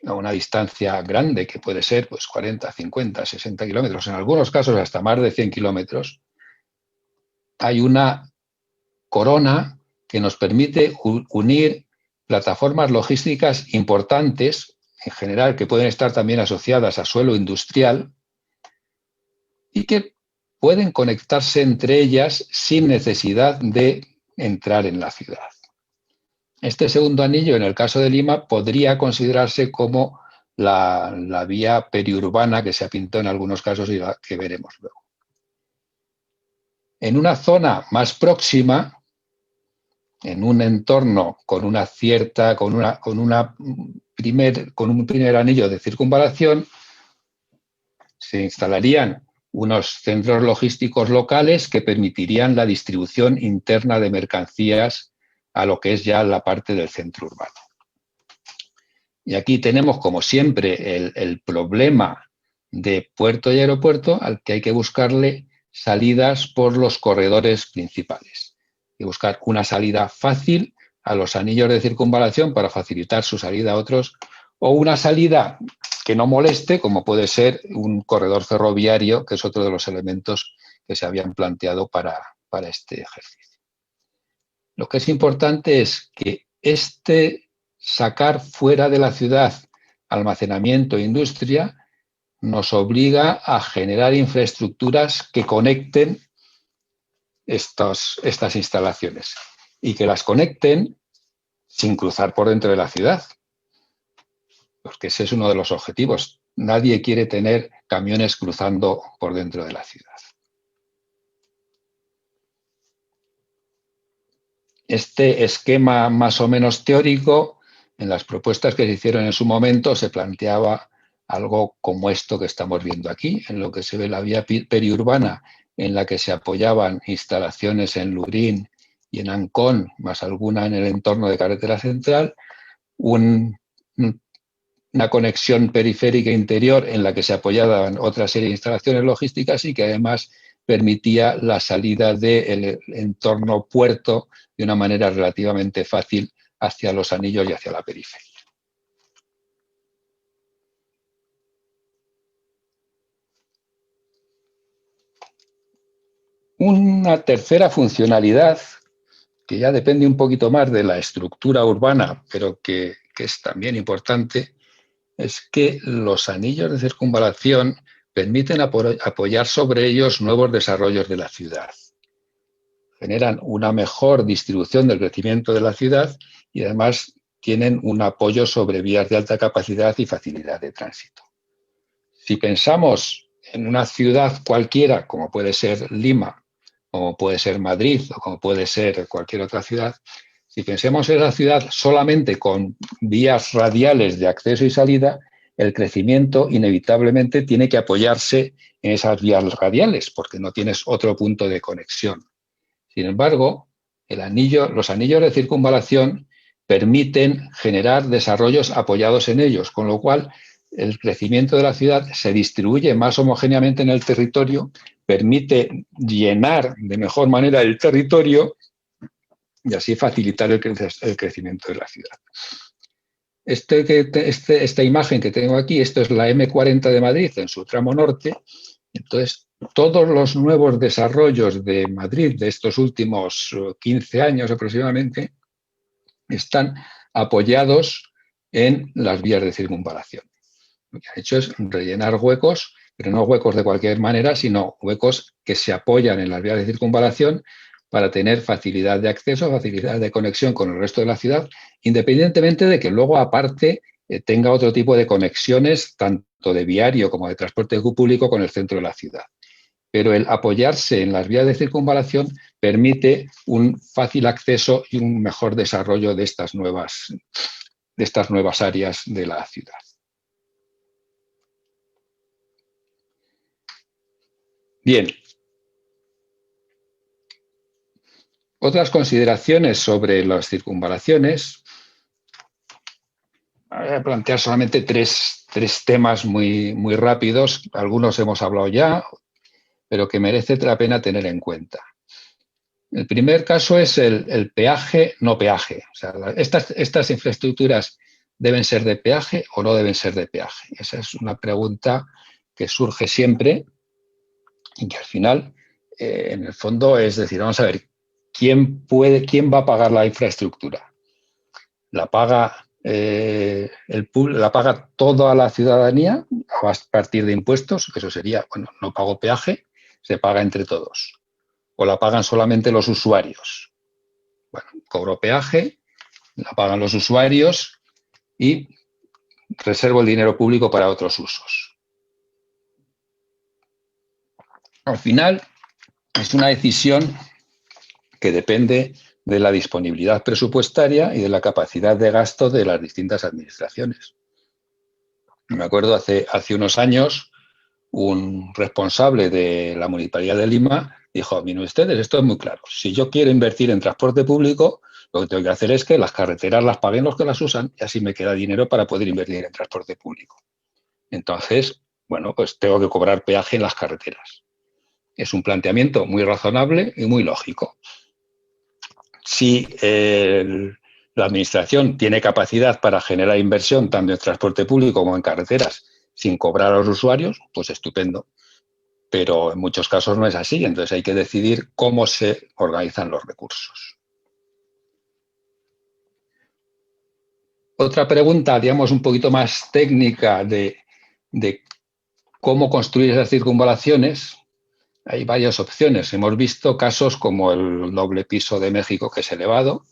a una distancia grande que puede ser pues 40, 50, 60 kilómetros, en algunos casos hasta más de 100 kilómetros, hay una corona que nos permite unir plataformas logísticas importantes, en general, que pueden estar también asociadas a suelo industrial y que pueden conectarse entre ellas sin necesidad de entrar en la ciudad. Este segundo anillo, en el caso de Lima, podría considerarse como la vía periurbana que se ha pintado en algunos casos y la que veremos luego. En una zona más próxima, en un entorno con un primer anillo de circunvalación, se instalarían unos centros logísticos locales que permitirían la distribución interna de mercancías a lo que es ya la parte del centro urbano. Y aquí tenemos, como siempre, el problema de puerto y aeropuerto al que hay que buscarle salidas por los corredores principales. Y buscar una salida fácil a los anillos de circunvalación para facilitar su salida a otros, o una salida que no moleste, como puede ser un corredor ferroviario, que es otro de los elementos que se habían planteado para este ejercicio. Lo que es importante es que sacar fuera de la ciudad almacenamiento e industria nos obliga a generar infraestructuras que conecten estas instalaciones y que las conecten sin cruzar por dentro de la ciudad, porque ese es uno de los objetivos. Nadie quiere tener camiones cruzando por dentro de la ciudad. Este esquema más o menos teórico, en las propuestas que se hicieron en su momento, se planteaba algo como esto que estamos viendo aquí, en lo que se ve la vía periurbana, en la que se apoyaban instalaciones en Lurín y en Ancón, más alguna en el entorno de Carretera Central, una conexión periférica interior en la que se apoyaban otra serie de instalaciones logísticas y que además permitía la salida del entorno puerto de una manera relativamente fácil hacia los anillos y hacia la periferia. Una tercera funcionalidad, que ya depende un poquito más de la estructura urbana, pero que es también importante, es que los anillos de circunvalación permiten apoyar sobre ellos nuevos desarrollos de la ciudad. Generan una mejor distribución del crecimiento de la ciudad y además tienen un apoyo sobre vías de alta capacidad y facilidad de tránsito. Si pensamos en una ciudad cualquiera, como puede ser Lima, como puede ser Madrid o como puede ser cualquier otra ciudad, si pensemos en la ciudad solamente con vías radiales de acceso y salida, el crecimiento inevitablemente tiene que apoyarse en esas vías radiales porque no tienes otro punto de conexión. Sin embargo, los anillos de circunvalación permiten generar desarrollos apoyados en ellos, con lo cual el crecimiento de la ciudad se distribuye más homogéneamente en el territorio, permite llenar de mejor manera el territorio y así facilitar el crecimiento de la ciudad. Esta imagen que tengo aquí, esto es la M40 de Madrid en su tramo norte. Entonces, todos los nuevos desarrollos de Madrid de estos últimos 15 años aproximadamente están apoyados en las vías de circunvalación. Lo que han hecho es rellenar huecos, pero no huecos de cualquier manera, sino huecos que se apoyan en las vías de circunvalación para tener facilidad de acceso, facilidad de conexión con el resto de la ciudad, independientemente de que luego, aparte, tenga otro tipo de conexiones, tanto de viario como de transporte público, con el centro de la ciudad. Pero el apoyarse en las vías de circunvalación permite un fácil acceso y un mejor desarrollo de estas nuevas áreas de la ciudad. Bien. Otras consideraciones sobre las circunvalaciones. Voy a plantear solamente tres temas muy rápidos. Algunos hemos hablado ya, pero que merece la pena tener en cuenta. El primer caso es el peaje, no peaje. O sea, estas infraestructuras deben ser de peaje o no deben ser de peaje. Esa es una pregunta que surge siempre y que al final, en el fondo, es decir, vamos a ver, ¿quién va a pagar la infraestructura? ¿La paga la paga toda la ciudadanía a partir de impuestos? Eso sería, bueno, no pago peaje, se paga entre todos. ¿O la pagan solamente los usuarios? Bueno, cobro peaje, la pagan los usuarios y reservo el dinero público para otros usos. Al final, es una decisión que depende de la disponibilidad presupuestaria y de la capacidad de gasto de las distintas administraciones. Me acuerdo hace unos años, un responsable de la Municipalidad de Lima dijo: miren ustedes, esto es muy claro, si yo quiero invertir en transporte público, lo que tengo que hacer es que las carreteras las paguen los que las usan y así me queda dinero para poder invertir en transporte público. Entonces, bueno, pues tengo que cobrar peaje en las carreteras. Es un planteamiento muy razonable y muy lógico. Si la administración tiene capacidad para generar inversión tanto en transporte público como en carreteras sin cobrar a los usuarios, pues estupendo. Pero en muchos casos no es así, entonces hay que decidir cómo se organizan los recursos. Otra pregunta, digamos, un poquito más técnica de cómo construir esas circunvalaciones. Hay varias opciones. Hemos visto casos como el doble piso de México, que es elevado.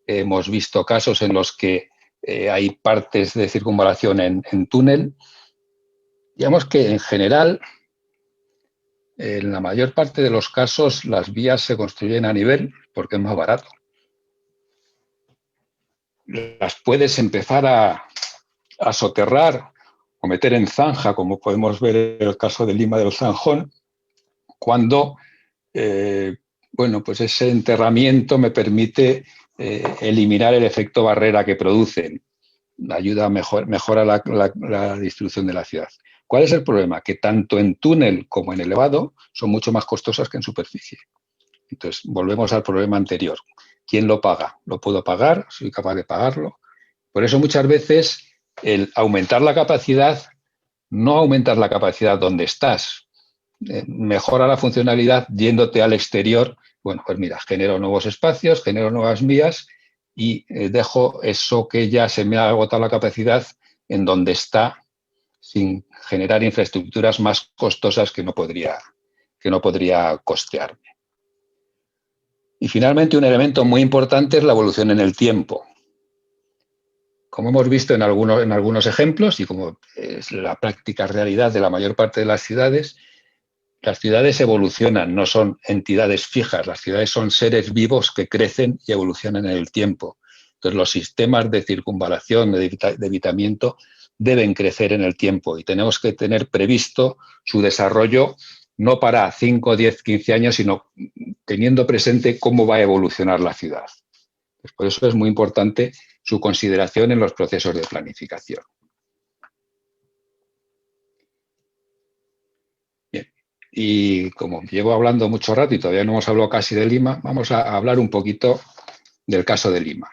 Hemos visto casos en los que hay partes de circunvalación en túnel. Digamos que, en general, en la mayor parte de los casos, las vías se construyen a nivel porque es más barato. Las puedes empezar a soterrar o meter en zanja, como podemos ver en el caso de Lima del Zanjón, cuando bueno, pues ese enterramiento me permite eliminar el efecto barrera que producen. Ayuda a mejora la distribución de la ciudad. ¿Cuál es el problema? Que tanto en túnel como en elevado son mucho más costosas que en superficie. Entonces, volvemos al problema anterior. ¿Quién lo paga? ¿Lo puedo pagar? ¿Soy capaz de pagarlo? Por eso muchas veces el aumentar la capacidad, no aumentas la capacidad donde estás, mejora la funcionalidad yéndote al exterior. Bueno, pues mira, genero nuevos espacios, genero nuevas vías y dejo eso que ya se me ha agotado la capacidad en donde está sin generar infraestructuras más costosas que no podría costearme. Y finalmente, un elemento muy importante es la evolución en el tiempo. Como hemos visto en algunos ejemplos y como es la práctica realidad de la mayor parte de las ciudades evolucionan, no son entidades fijas. Las ciudades son seres vivos que crecen y evolucionan en el tiempo. Entonces, los sistemas de circunvalación, de evitamiento, deben crecer en el tiempo y tenemos que tener previsto su desarrollo no para 5, 10, 15 años, sino teniendo presente cómo va a evolucionar la ciudad. Pues por eso es muy importante su consideración en los procesos de planificación. Bien, y como llevo hablando mucho rato y todavía no hemos hablado casi de Lima, vamos a hablar un poquito del caso de Lima.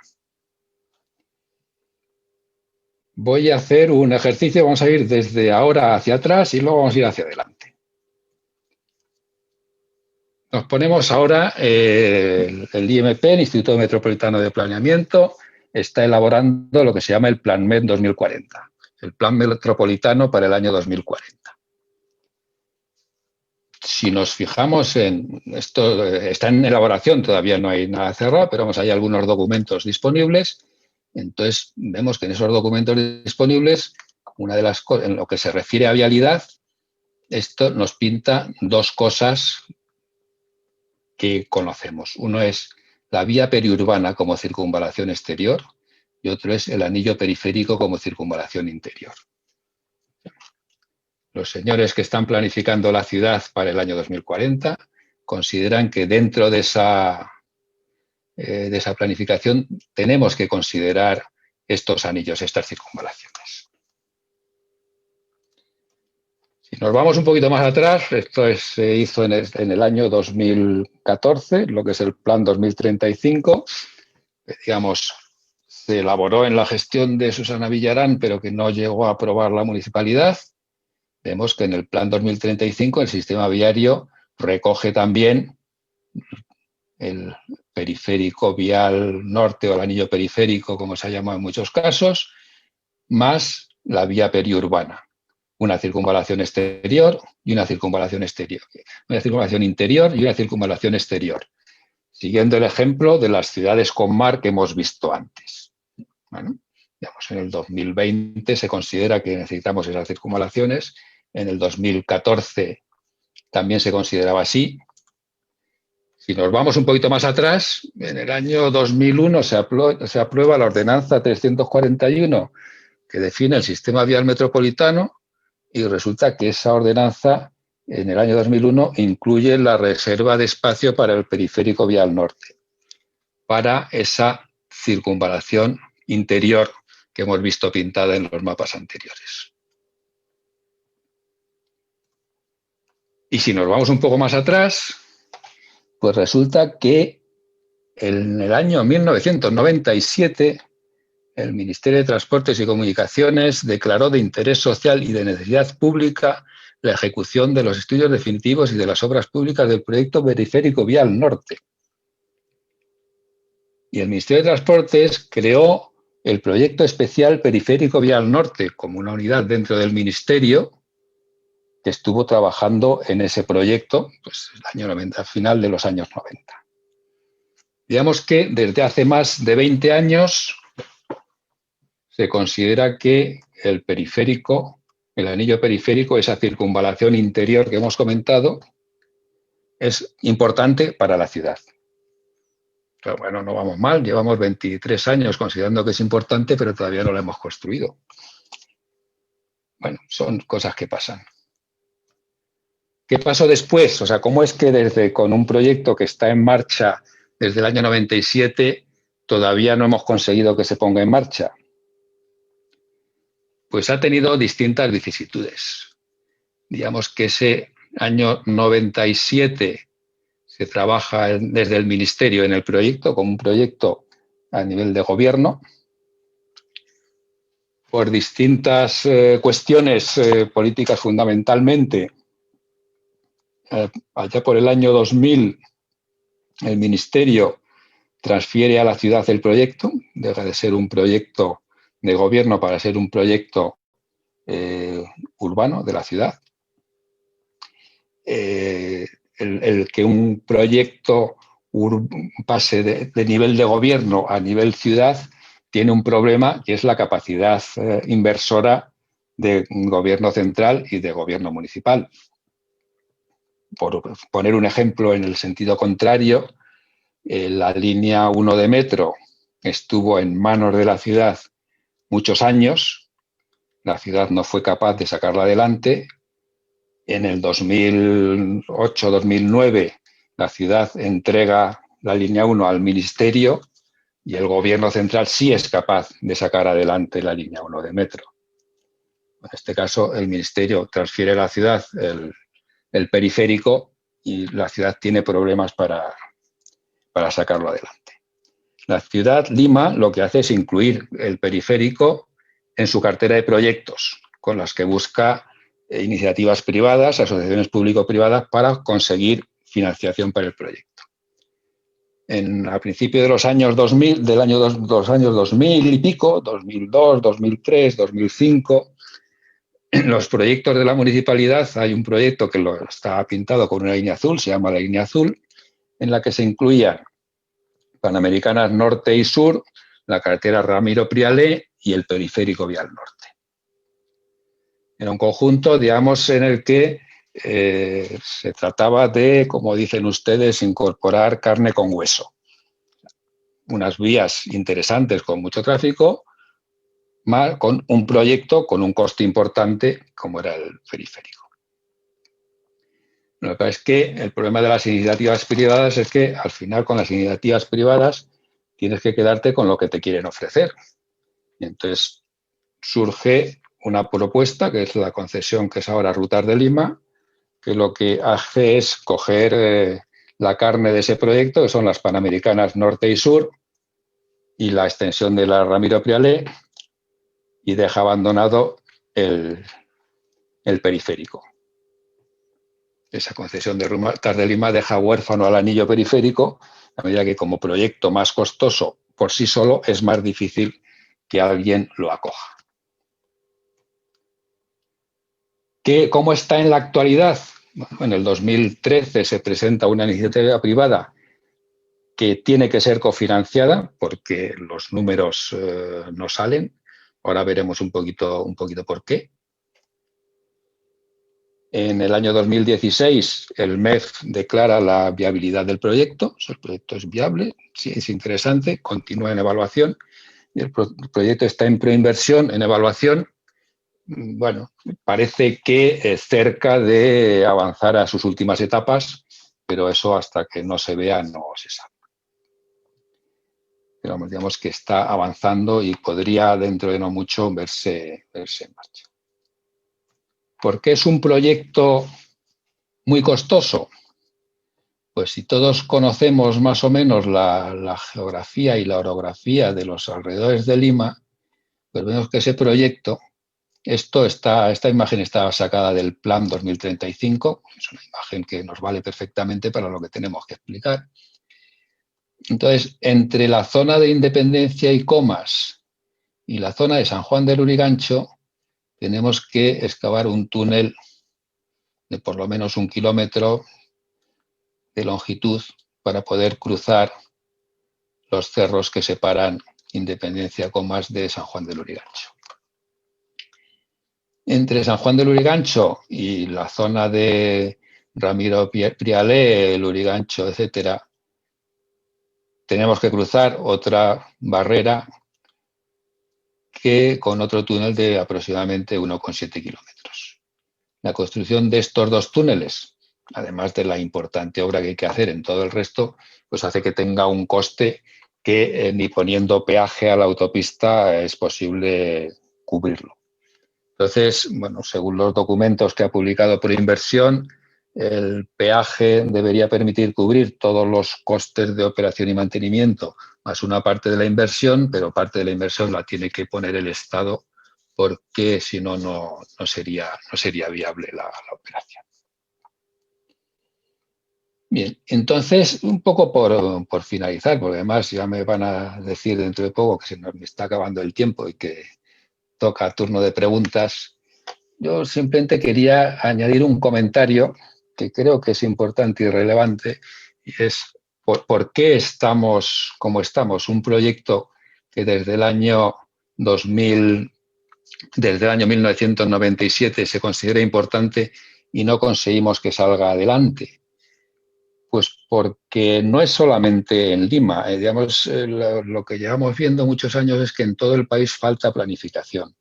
Voy a hacer un ejercicio, vamos a ir desde ahora hacia atrás y luego vamos a ir hacia adelante. Nos ponemos ahora, el IMP, el Instituto Metropolitano de Planeamiento, está elaborando lo que se llama el Plan MET 2040, el Plan Metropolitano para el año 2040. Si nos fijamos en esto, está en elaboración, todavía no hay nada cerrado, pero hay algunos documentos disponibles. Entonces, vemos que en esos documentos disponibles, una de las cosas, en lo que se refiere a vialidad, esto nos pinta dos cosas que conocemos. Uno es la vía periurbana como circunvalación exterior y otro es el anillo periférico como circunvalación interior. Los señores que están planificando la ciudad para el año 2040 consideran que dentro de esa planificación tenemos que considerar estos anillos, estas circunvalaciones. Si nos vamos un poquito más atrás, esto se hizo en el año 2014, lo que es el Plan 2035, digamos, se elaboró en la gestión de Susana Villarán, pero que no llegó a aprobar la municipalidad. Vemos que en el Plan 2035 el sistema viario recoge también el periférico vial norte o el anillo periférico, como se ha llamado en muchos casos, más la vía periurbana. Una circunvalación exterior y una circunvalación exterior. Una circunvalación interior y una circunvalación exterior. Siguiendo el ejemplo de las ciudades con mar que hemos visto antes. Bueno, digamos, en el 2020 se considera que necesitamos esas circunvalaciones. En el 2014 también se consideraba así. Si nos vamos un poquito más atrás, en el año 2001 se aprueba la Ordenanza 341 que define el sistema vial metropolitano y resulta que esa ordenanza en el año 2001 incluye la reserva de espacio para el periférico vial norte, para esa circunvalación interior que hemos visto pintada en los mapas anteriores. Y si nos vamos un poco más atrás, pues resulta que en el año 1997 el Ministerio de Transportes y Comunicaciones declaró de interés social y de necesidad pública la ejecución de los estudios definitivos y de las obras públicas del proyecto Periférico Vial Norte. Y el Ministerio de Transportes creó el proyecto especial Periférico Vial Norte como una unidad dentro del Ministerio que estuvo trabajando en ese proyecto pues, el año 90, al final de los años 90. Digamos que desde hace más de 20 años se considera que el periférico, el anillo periférico, esa circunvalación interior que hemos comentado, es importante para la ciudad. Pero bueno, no vamos mal, llevamos 23 años considerando que es importante, pero todavía no lo hemos construido. Bueno, son cosas que pasan. ¿Qué pasó después? O sea, ¿cómo es que con un proyecto que está en marcha desde el año 97 todavía no hemos conseguido que se ponga en marcha? Pues ha tenido distintas vicisitudes. Digamos que ese año 97 se trabaja desde el Ministerio en el proyecto, como un proyecto a nivel de gobierno. Por distintas cuestiones políticas fundamentalmente, allá por el año 2000, el Ministerio transfiere a la ciudad el proyecto, deja de ser un proyecto de gobierno para ser un proyecto urbano de la ciudad. El que un proyecto pase de nivel de gobierno a nivel ciudad tiene un problema, que es la capacidad inversora de gobierno central y de gobierno municipal. Por poner un ejemplo en el sentido contrario, la línea 1 de metro estuvo en manos de la ciudad muchos años, la ciudad no fue capaz de sacarla adelante. En el 2008-2009 la ciudad entrega la línea 1 al ministerio y el gobierno central sí es capaz de sacar adelante la línea 1 de metro. En este caso, el ministerio transfiere a la ciudad el periférico y la ciudad tiene problemas para sacarlo adelante. La ciudad, Lima, lo que hace es incluir el periférico en su cartera de proyectos, con las que busca iniciativas privadas, asociaciones público-privadas, para conseguir financiación para el proyecto. A principios de los años 2000, los años 2000 y pico, 2002, 2003, 2005, en los proyectos de la municipalidad hay un proyecto que está pintado con una línea azul, se llama la línea azul, en la que se incluían Panamericanas Norte y Sur, la carretera Ramiro Prialé y el periférico Vial Norte. Era un conjunto, digamos, en el que se trataba de, como dicen ustedes, incorporar carne con hueso. Unas vías interesantes con mucho tráfico, más con un proyecto con un coste importante como era el periférico. Lo que pasa es que el problema de las iniciativas privadas es que al final con las iniciativas privadas tienes que quedarte con lo que te quieren ofrecer. Y entonces surge una propuesta que es la concesión que es ahora Rutas de Lima, que lo que hace es coger la carne de ese proyecto, que son las Panamericanas Norte y Sur, y la extensión de la Ramiro Prialé, y deja abandonado el periférico. Esa concesión de Rutas de Lima deja huérfano al anillo periférico, a medida que como proyecto más costoso por sí solo es más difícil que alguien lo acoja. ¿Cómo está en la actualidad? Bueno, en el 2013 se presenta una iniciativa privada que tiene que ser cofinanciada porque los números no salen. Ahora veremos un poquito por qué. En el año 2016 el MEF declara la viabilidad del proyecto. El proyecto es viable, sí, es interesante, continúa en evaluación. Y el proyecto está en preinversión, en evaluación. Bueno, parece que es cerca de avanzar a sus últimas etapas, pero eso hasta que no se vea no se sabe. Pero digamos que está avanzando y podría dentro de no mucho verse en marcha. ¿Por qué es un proyecto muy costoso? Pues si todos conocemos más o menos la geografía y la orografía de los alrededores de Lima, pues vemos que ese proyecto, esta imagen está sacada del Plan 2035, es una imagen que nos vale perfectamente para lo que tenemos que explicar. Entonces, entre la zona de Independencia y Comas y la zona de San Juan del Lurigancho, tenemos que excavar un túnel de por lo menos 1 kilómetro de longitud para poder cruzar los cerros que separan Independencia Comas de San Juan del Lurigancho. Entre San Juan del Lurigancho y la zona de Ramiro Prialé, Lurigancho, etcétera, tenemos que cruzar otra barrera que con otro túnel de aproximadamente 1,7 kilómetros. La construcción de estos dos túneles, además de la importante obra que hay que hacer en todo el resto, pues hace que tenga un coste que ni poniendo peaje a la autopista es posible cubrirlo. Entonces, bueno, según los documentos que ha publicado Proinversión, el peaje debería permitir cubrir todos los costes de operación y mantenimiento, más una parte de la inversión, pero parte de la inversión la tiene que poner el Estado porque si no, no sería viable la operación. Bien, entonces, un poco por finalizar, porque además ya me van a decir dentro de poco que se nos está acabando el tiempo y que toca turno de preguntas. Yo simplemente quería añadir un comentario que creo que es importante y relevante, y es por qué estamos como estamos. Un proyecto que desde el año 2000, desde el año 1997 se considera importante y no conseguimos que salga adelante. Pues porque no es solamente en Lima. Digamos, lo que llevamos viendo muchos años es que en todo el país falta planificación.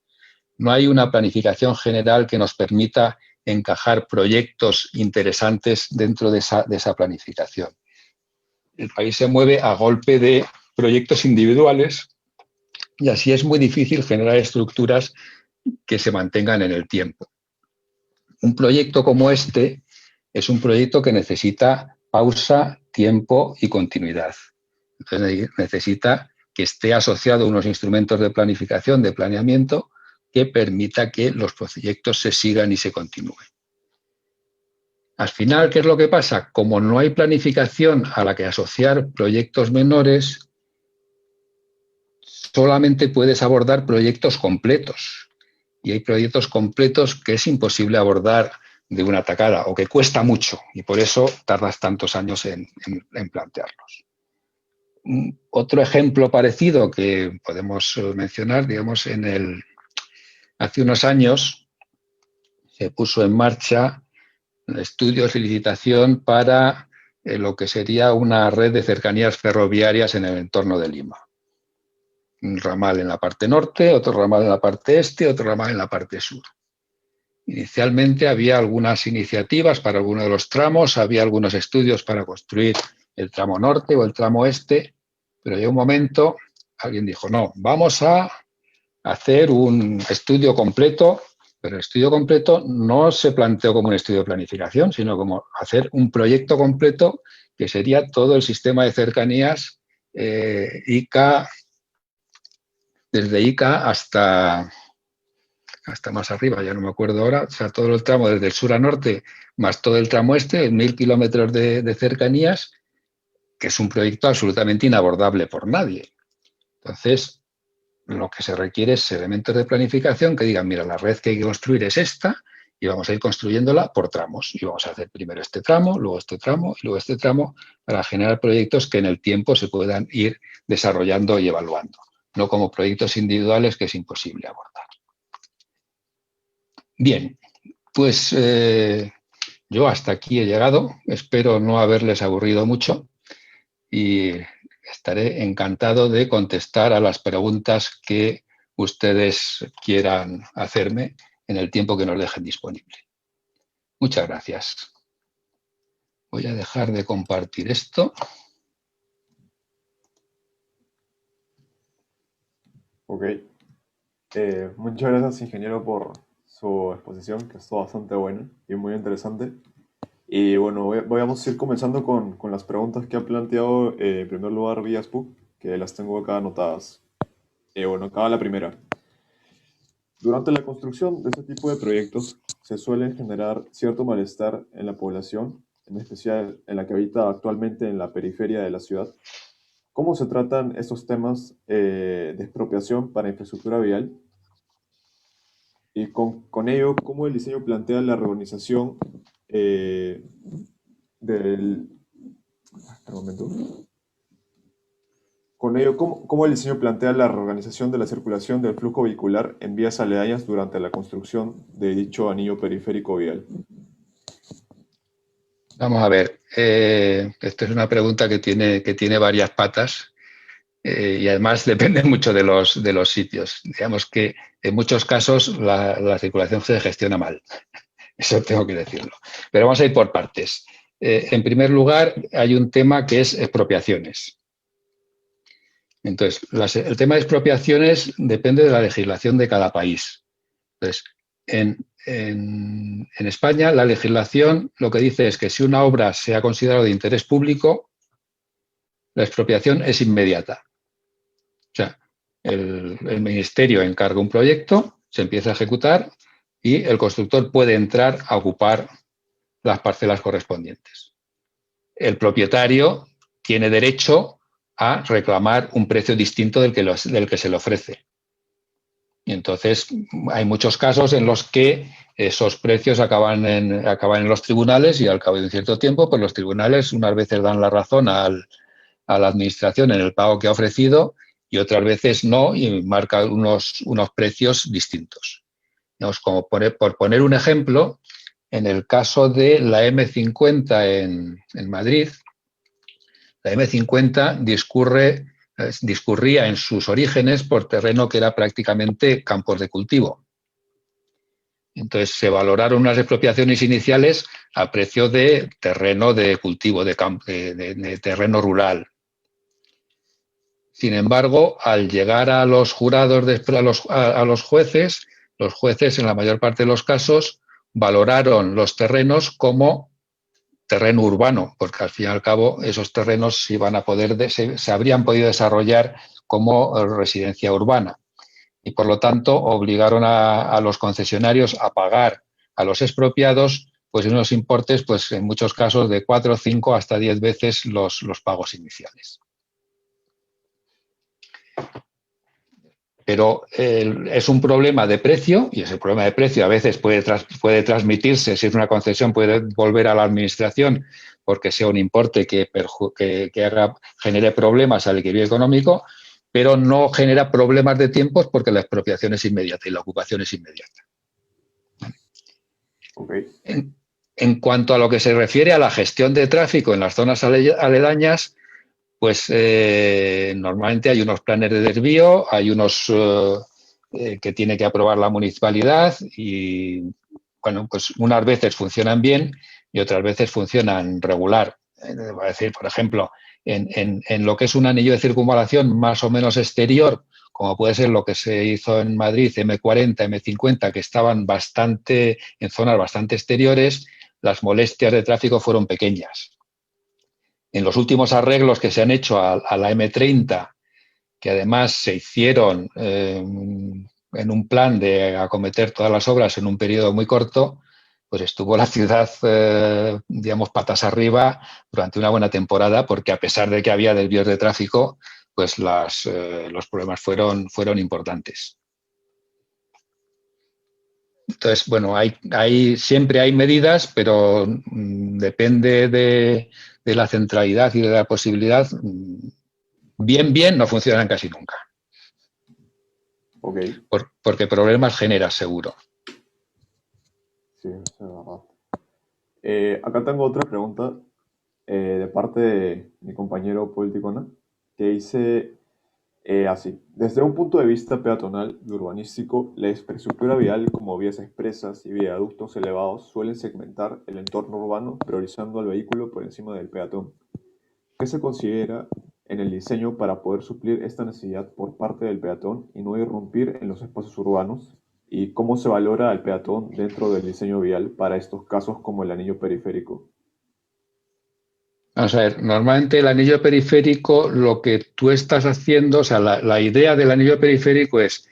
No hay una planificación general que nos permita encajar proyectos interesantes dentro de esa planificación. El país se mueve a golpe de proyectos individuales y así es muy difícil generar estructuras que se mantengan en el tiempo. Un proyecto como este es un proyecto que necesita pausa, tiempo y continuidad. Entonces necesita que esté asociado a unos instrumentos de planificación, de planeamiento, que permita que los proyectos se sigan y se continúen. Al final, ¿qué es lo que pasa? Como no hay planificación a la que asociar proyectos menores, solamente puedes abordar proyectos completos. Y hay proyectos completos que es imposible abordar de una tacada o que cuesta mucho y por eso tardas tantos años en plantearlos. Otro ejemplo parecido que podemos mencionar, digamos, hace unos años se puso en marcha estudios y licitación para lo que sería una red de cercanías ferroviarias en el entorno de Lima. Un ramal en la parte norte, otro ramal en la parte este, otro ramal en la parte sur. Inicialmente había algunas iniciativas para algunos de los tramos, había algunos estudios para construir el tramo norte o el tramo este, pero llegó un momento, alguien dijo, no, vamos a hacer un estudio completo, pero el estudio completo no se planteó como un estudio de planificación, sino como hacer un proyecto completo que sería todo el sistema de cercanías ICA, desde ICA hasta más arriba, ya no me acuerdo ahora, o sea, todo el tramo desde el sur a norte, más todo el tramo este, 1000 kilómetros de cercanías, que es un proyecto absolutamente inabordable por nadie. Entonces, lo que se requiere es elementos de planificación que digan, mira, la red que hay que construir es esta y vamos a ir construyéndola por tramos. Y vamos a hacer primero este tramo, luego este tramo y luego este tramo para generar proyectos que en el tiempo se puedan ir desarrollando y evaluando, no como proyectos individuales que es imposible abordar. Bien, pues yo hasta aquí he llegado. Espero no haberles aburrido mucho y estaré encantado de contestar a las preguntas que ustedes quieran hacerme en el tiempo que nos dejen disponible. Muchas gracias. Voy a dejar de compartir esto. Ok. Muchas gracias, ingeniero, por su exposición, que estuvo bastante buena y muy interesante. Y bueno, vamos a ir comenzando con las preguntas que ha planteado en primer lugar Villaspu, que las tengo acá anotadas. Bueno, acá va la primera. Durante la construcción de este tipo de proyectos se suele generar cierto malestar en la población, en especial en la que habita actualmente en la periferia de la ciudad. ¿Cómo se tratan estos temas de expropiación para infraestructura vial? Y con ello, ¿cómo el diseño plantea la reorganización eh, del... espera un momento. Con ello, ¿cómo el diseño plantea la reorganización de la circulación del flujo vehicular en vías aledañas durante la construcción de dicho anillo periférico vial? Vamos a ver, esta es una pregunta que tiene varias patas y además depende mucho de los sitios. Digamos que en muchos casos la circulación se gestiona mal, eso tengo que decirlo. Pero vamos a ir por partes. En primer lugar, hay un tema que es expropiaciones. Entonces, el tema de expropiaciones depende de la legislación de cada país. Entonces, en España, la legislación lo que dice es que si una obra se ha considerado de interés público, la expropiación es inmediata. O sea, el ministerio encarga un proyecto, se empieza a ejecutar y el constructor puede entrar a ocupar las parcelas correspondientes. El propietario tiene derecho a reclamar un precio distinto del que se le ofrece. Y entonces hay muchos casos en los que esos precios acaban en los tribunales y al cabo de un cierto tiempo, pues los tribunales unas veces dan la razón a la administración en el pago que ha ofrecido y otras veces no y marca unos precios distintos. Digamos, como por poner un ejemplo, en el caso de la M50 en Madrid, la M50 discurría en sus orígenes por terreno que era prácticamente campos de cultivo. Entonces se valoraron unas expropiaciones iniciales a precio de terreno de cultivo, de terreno rural. Sin embargo, al llegar a los jurados, a los jueces en la mayor parte de los casos valoraron los terrenos como terreno urbano, porque al fin y al cabo esos terrenos se habrían podido desarrollar como residencia urbana. Y por lo tanto obligaron a los concesionarios a pagar a los expropiados pues unos importes, pues en muchos casos de 4, 5 hasta 10 veces los pagos iniciales. Pero es un problema de precio y ese problema de precio a veces puede transmitirse, si es una concesión puede volver a la administración porque sea un importe que genere problemas al equilibrio económico, pero no genera problemas de tiempos porque la expropiación es inmediata y la ocupación es inmediata. Okay. En cuanto a lo que se refiere a la gestión de tráfico en las zonas aledañas, pues normalmente hay unos planes de desvío, hay unos que tiene que aprobar la municipalidad y, bueno, pues unas veces funcionan bien y otras veces funcionan regular. Va a decir, por ejemplo, en lo que es un anillo de circunvalación más o menos exterior, como puede ser lo que se hizo en Madrid, M40, M50, que estaban en zonas bastante exteriores, las molestias de tráfico fueron pequeñas. En los últimos arreglos que se han hecho a la M30, que además se hicieron en un plan de acometer todas las obras en un periodo muy corto, pues estuvo la ciudad, digamos, patas arriba durante una buena temporada, porque a pesar de que había desvíos de tráfico, pues los problemas fueron importantes. Entonces, bueno, siempre hay medidas, pero depende de la centralidad y de la posibilidad. Bien, no funcionan casi nunca. Okay. Porque problemas genera, seguro. Sí, eso es verdad. Acá tengo otra pregunta de parte de mi compañero Politicona, que dice así. Desde un punto de vista peatonal y urbanístico, la infraestructura vial como vías expresas y viaductos elevados suelen segmentar el entorno urbano priorizando al vehículo por encima del peatón. ¿Qué se considera en el diseño para poder suplir esta necesidad por parte del peatón y no irrumpir en los espacios urbanos? ¿Y cómo se valora al peatón dentro del diseño vial para estos casos como el anillo periférico? Vamos a ver, normalmente el anillo periférico, lo que tú estás haciendo, o sea, la idea del anillo periférico es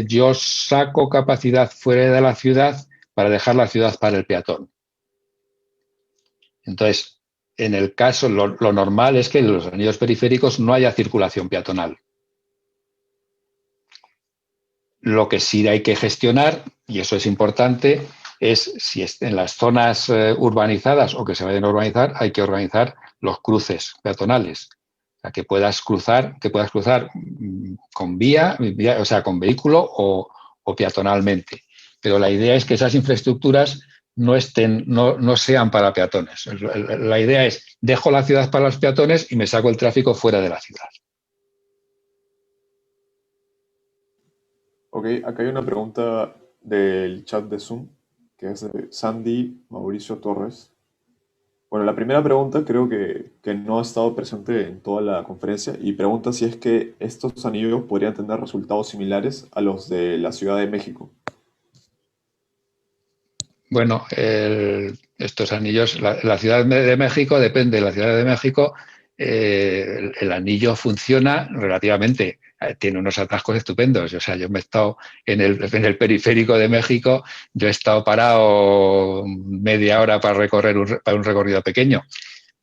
yo saco capacidad fuera de la ciudad para dejar la ciudad para el peatón. Entonces, en el caso, lo normal es que en los anillos periféricos no haya circulación peatonal. Lo que sí hay que gestionar, y eso es importante, es si en las zonas urbanizadas o que se vayan a urbanizar, hay que organizar los cruces peatonales. O sea, que puedas cruzar con vía, o sea, con vehículo o peatonalmente. Pero la idea es que esas infraestructuras no sean para peatones. La idea es, dejo la ciudad para los peatones y me saco el tráfico fuera de la ciudad. Ok, acá hay una pregunta del chat de Zoom, que es de Sandy Mauricio Torres. Bueno, la primera pregunta creo que no ha estado presente en toda la conferencia y pregunta si es que estos anillos podrían tener resultados similares a los de la Ciudad de México. Bueno, estos anillos, la Ciudad de México, depende de la Ciudad de México, el anillo funciona relativamente, tiene unos atascos estupendos. O sea, yo me he estado en el periférico de México, yo he estado parado media hora para un recorrido pequeño.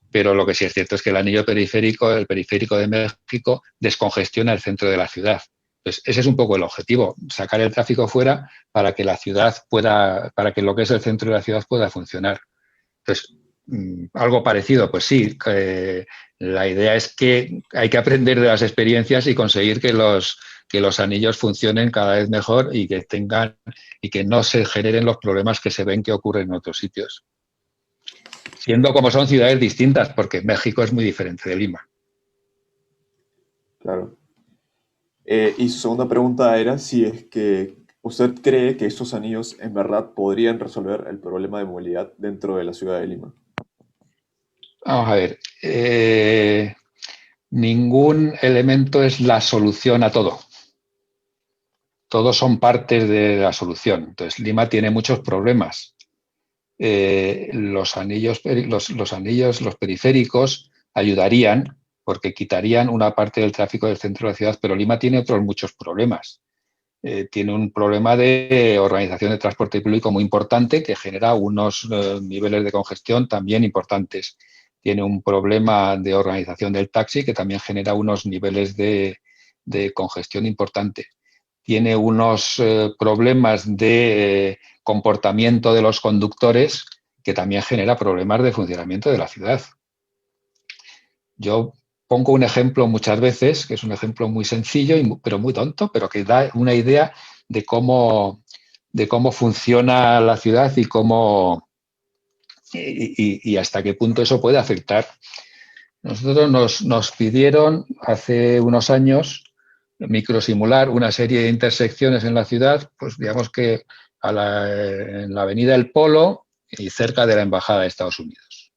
Pero lo que sí es cierto es que el periférico de México descongestiona el centro de la ciudad. Entonces, ese es un poco el objetivo, sacar el tráfico fuera para que la ciudad pueda, para que lo que es el centro de la ciudad pueda funcionar. Entonces, algo parecido, pues sí, la idea es que hay que aprender de las experiencias y conseguir que los anillos funcionen cada vez mejor y que tengan y que no se generen los problemas que se ven que ocurren en otros sitios. Siendo como son ciudades distintas, porque México es muy diferente de Lima. Claro. Y su segunda pregunta era si es que usted cree que estos anillos en verdad podrían resolver el problema de movilidad dentro de la ciudad de Lima. Vamos a ver. Ningún elemento es la solución a todo. Todos son partes de la solución. Entonces, Lima tiene muchos problemas. Los anillos, los periféricos ayudarían porque quitarían una parte del tráfico del centro de la ciudad, pero Lima tiene otros muchos problemas. Tiene un problema de organización de transporte público muy importante que genera unos niveles de congestión también importantes. Tiene un problema de organización del taxi que también genera unos niveles de congestión importante. Tiene unos problemas de comportamiento de los conductores que también genera problemas de funcionamiento de la ciudad. Yo pongo un ejemplo muchas veces, que es un ejemplo muy sencillo, pero muy tonto, pero que da una idea de cómo funciona la ciudad y y hasta qué punto eso puede afectar. Nosotros nos pidieron hace unos años microsimular una serie de intersecciones en la ciudad, pues digamos que en la avenida El Polo y cerca de la Embajada de Estados Unidos.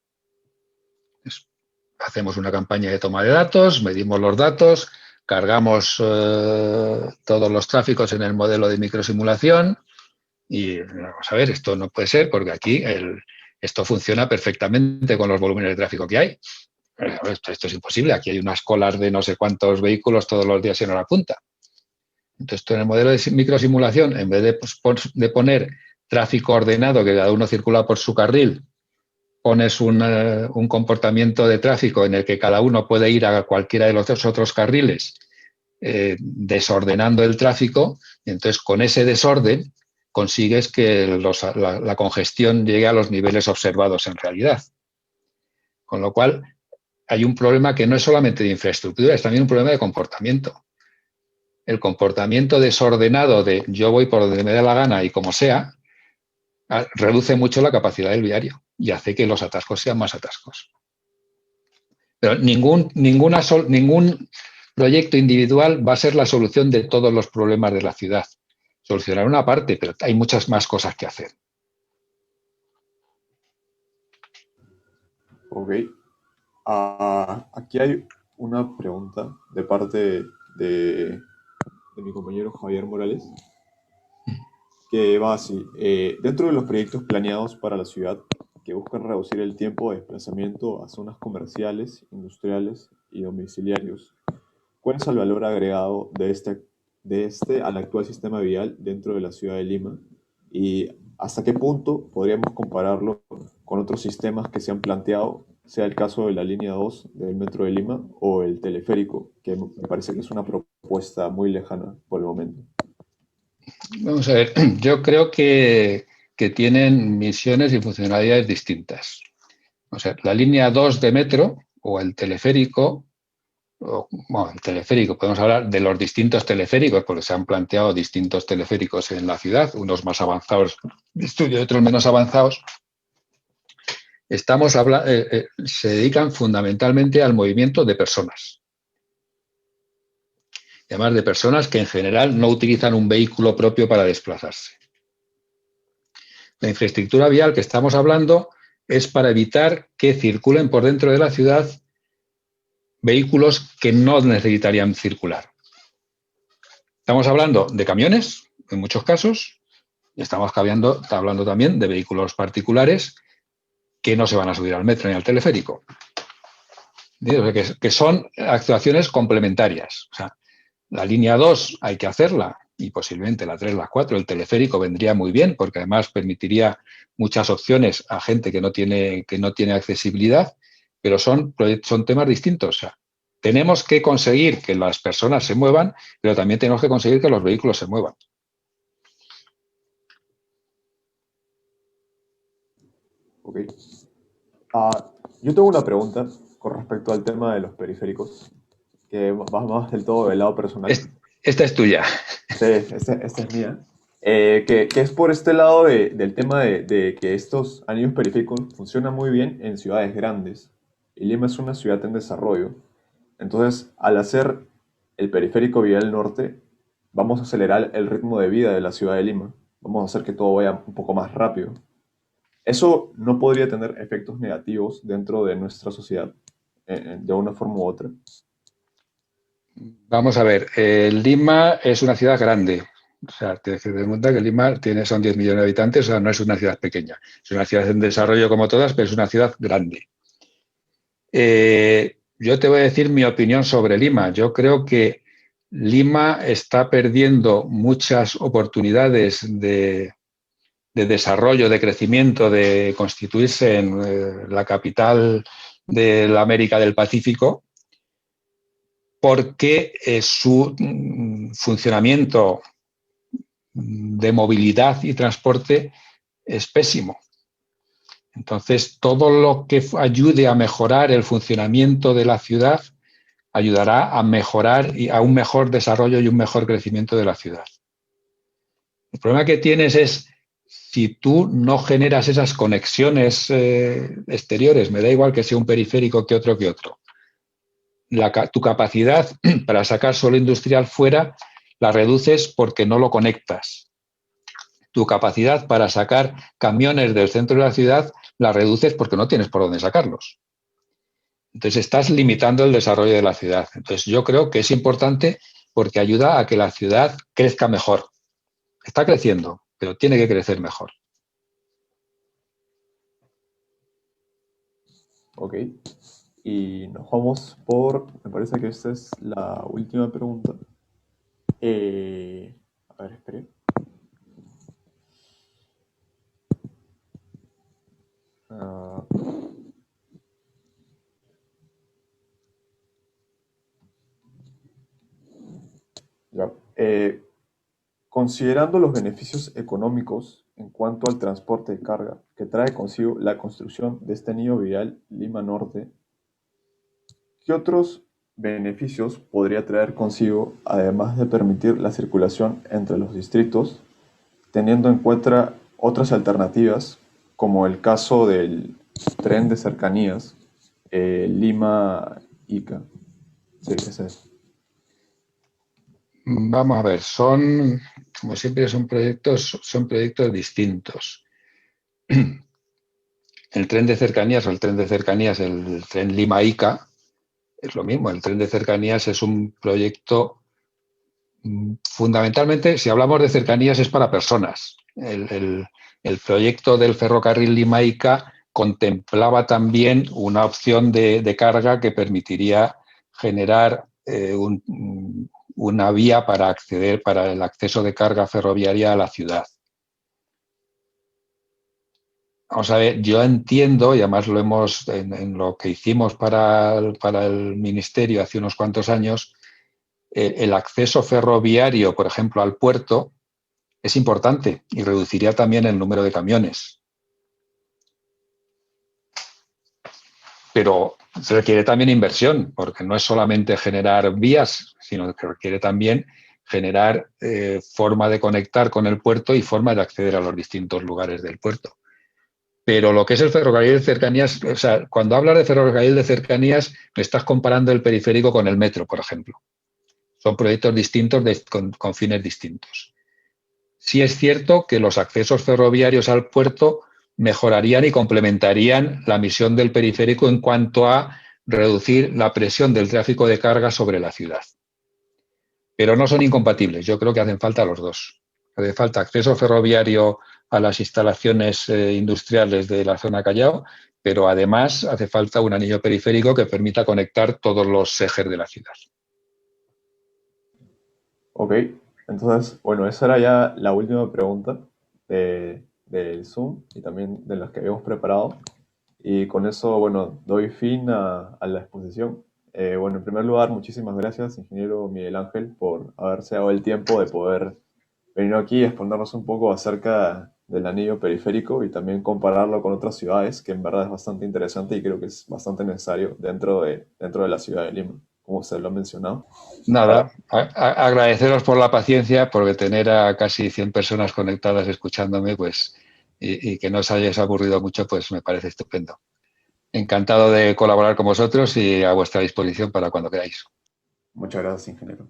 Hacemos una campaña de toma de datos, medimos los datos, cargamos todos los tráficos en el modelo de microsimulación y vamos a ver, esto no puede ser porque aquí esto funciona perfectamente con los volúmenes de tráfico que hay. Esto es imposible, aquí hay unas colas de no sé cuántos vehículos todos los días en hora punta. Entonces, tú en el modelo de microsimulación, en vez de poner tráfico ordenado, que cada uno circula por su carril, pones un comportamiento de tráfico en el que cada uno puede ir a cualquiera de los dos otros carriles desordenando el tráfico, y entonces con ese desorden consigues que la congestión llegue a los niveles observados en realidad. Con lo cual, hay un problema que no es solamente de infraestructura, es también un problema de comportamiento. El comportamiento desordenado de yo voy por donde me da la gana y como sea, reduce mucho la capacidad del viario y hace que los atascos sean más atascos. Pero ningún proyecto individual va a ser la solución de todos los problemas de la ciudad. Solucionar una parte, pero hay muchas más cosas que hacer. Ok. Aquí hay una pregunta de parte de mi compañero Javier Morales, que va así. Dentro de los proyectos planeados para la ciudad que buscan reducir el tiempo de desplazamiento a zonas comerciales, industriales y domiciliarios, ¿cuál es el valor agregado de este al actual sistema vial dentro de la ciudad de Lima? ¿Y hasta qué punto podríamos compararlo con otros sistemas que se han planteado, sea el caso de la línea 2 del Metro de Lima o el teleférico, que me parece que es una propuesta muy lejana por el momento? Vamos a ver, yo creo que tienen misiones y funcionalidades distintas. O sea, la línea 2 de metro o el teleférico, bueno, el teleférico, podemos hablar de los distintos teleféricos, porque se han planteado distintos teleféricos en la ciudad, unos más avanzados de estudio y otros menos avanzados. Se dedican fundamentalmente al movimiento de personas. Y además de personas que en general no utilizan un vehículo propio para desplazarse. La infraestructura vial que estamos hablando es para evitar que circulen por dentro de la ciudad vehículos que no necesitarían circular. Estamos hablando de camiones, en muchos casos, y estamos hablando también de vehículos particulares que no se van a subir al metro ni al teleférico. O sea, que son actuaciones complementarias. O sea, la línea 2 hay que hacerla y posiblemente la 3, la 4, el teleférico vendría muy bien porque además permitiría muchas opciones a gente que no tiene accesibilidad, pero son temas distintos. O sea, tenemos que conseguir que las personas se muevan, pero también tenemos que conseguir que los vehículos se muevan. Ok. Yo tengo una pregunta con respecto al tema de los periféricos, que va más del todo del lado personal. Esta es tuya. Sí, esta es mía. Que es por este lado del tema de que estos anillos periféricos funcionan muy bien en ciudades grandes. Y Lima es una ciudad en desarrollo. Entonces, al hacer el periférico vial norte, vamos a acelerar el ritmo de vida de la ciudad de Lima. Vamos a hacer que todo vaya un poco más rápido. Eso no podría tener efectos negativos dentro de nuestra sociedad, de una forma u otra. Vamos a ver, Lima es una ciudad grande. O sea, tienes que tener en cuenta que Lima son 10 millones de habitantes, o sea, no es una ciudad pequeña. Es una ciudad en desarrollo como todas, pero es una ciudad grande. Yo te voy a decir mi opinión sobre Lima. Yo creo que Lima está perdiendo muchas oportunidades de desarrollo, de crecimiento, de constituirse en la capital de la América del Pacífico, porque su funcionamiento de movilidad y transporte es pésimo. Entonces, todo lo que ayude a mejorar el funcionamiento de la ciudad ayudará a mejorar y a un mejor desarrollo y un mejor crecimiento de la ciudad. El problema que tienes es si tú no generas esas conexiones exteriores, me da igual que sea un periférico que otro, tu capacidad para sacar suelo industrial fuera la reduces porque no lo conectas. Tu capacidad para sacar camiones del centro de la ciudad la reduces porque no tienes por dónde sacarlos. Entonces estás limitando el desarrollo de la ciudad. Entonces yo creo que es importante porque ayuda a que la ciudad crezca mejor. Está creciendo, pero tiene que crecer mejor. Ok. Y nos vamos me parece que esta es la última pregunta. A ver, espere. Ah, ya. Considerando los beneficios económicos en cuanto al transporte de carga que trae consigo la construcción de este anillo vial Lima Norte, ¿qué otros beneficios podría traer consigo, además de permitir la circulación entre los distritos, teniendo en cuenta otras alternativas, como el caso del tren de cercanías Lima-Ica? Sí, ese es. Vamos a ver, como siempre, son proyectos distintos. El tren de cercanías o el tren de cercanías, el tren Lima-Ica, es lo mismo. El tren de cercanías es un proyecto, fundamentalmente, si hablamos de cercanías, es para personas. El proyecto del ferrocarril Lima-Ica contemplaba también una opción de carga que permitiría generar una vía para el acceso de carga ferroviaria a la ciudad. Vamos a ver, yo entiendo, y además lo hemos, en lo que hicimos para el Ministerio hace unos cuantos años, el acceso ferroviario, por ejemplo, al puerto, es importante y reduciría también el número de camiones. Pero se requiere también inversión, porque no es solamente generar vías, sino que requiere también generar forma de conectar con el puerto y forma de acceder a los distintos lugares del puerto. Pero lo que es el ferrocarril de cercanías, o sea, cuando hablas de ferrocarril de cercanías, me estás comparando el periférico con el metro, por ejemplo. Son proyectos distintos con fines distintos. Sí es cierto que los accesos ferroviarios al puerto mejorarían y complementarían la misión del periférico en cuanto a reducir la presión del tráfico de carga sobre la ciudad. Pero no son incompatibles. Yo creo que hacen falta los dos. Hace falta acceso ferroviario a las instalaciones industriales de la zona Callao, pero además hace falta un anillo periférico que permita conectar todos los ejes de la ciudad. Ok, entonces, bueno, esa era ya la última pregunta del Zoom y también de las que habíamos preparado. Y con eso, bueno, doy fin a la exposición. Bueno, en primer lugar, muchísimas gracias, ingeniero Miguel Ángel, por haberse dado el tiempo de poder venir aquí y exponernos un poco acerca del anillo periférico y también compararlo con otras ciudades, que en verdad es bastante interesante y creo que es bastante necesario dentro de la ciudad de Lima, como usted lo ha mencionado. Para, Nada, agradeceros por la paciencia, porque tener a casi 100 personas conectadas escuchándome, pues, y que no os hayáis aburrido mucho, pues me parece estupendo. Encantado de colaborar con vosotros y a vuestra disposición para cuando queráis. Muchas gracias, ingeniero.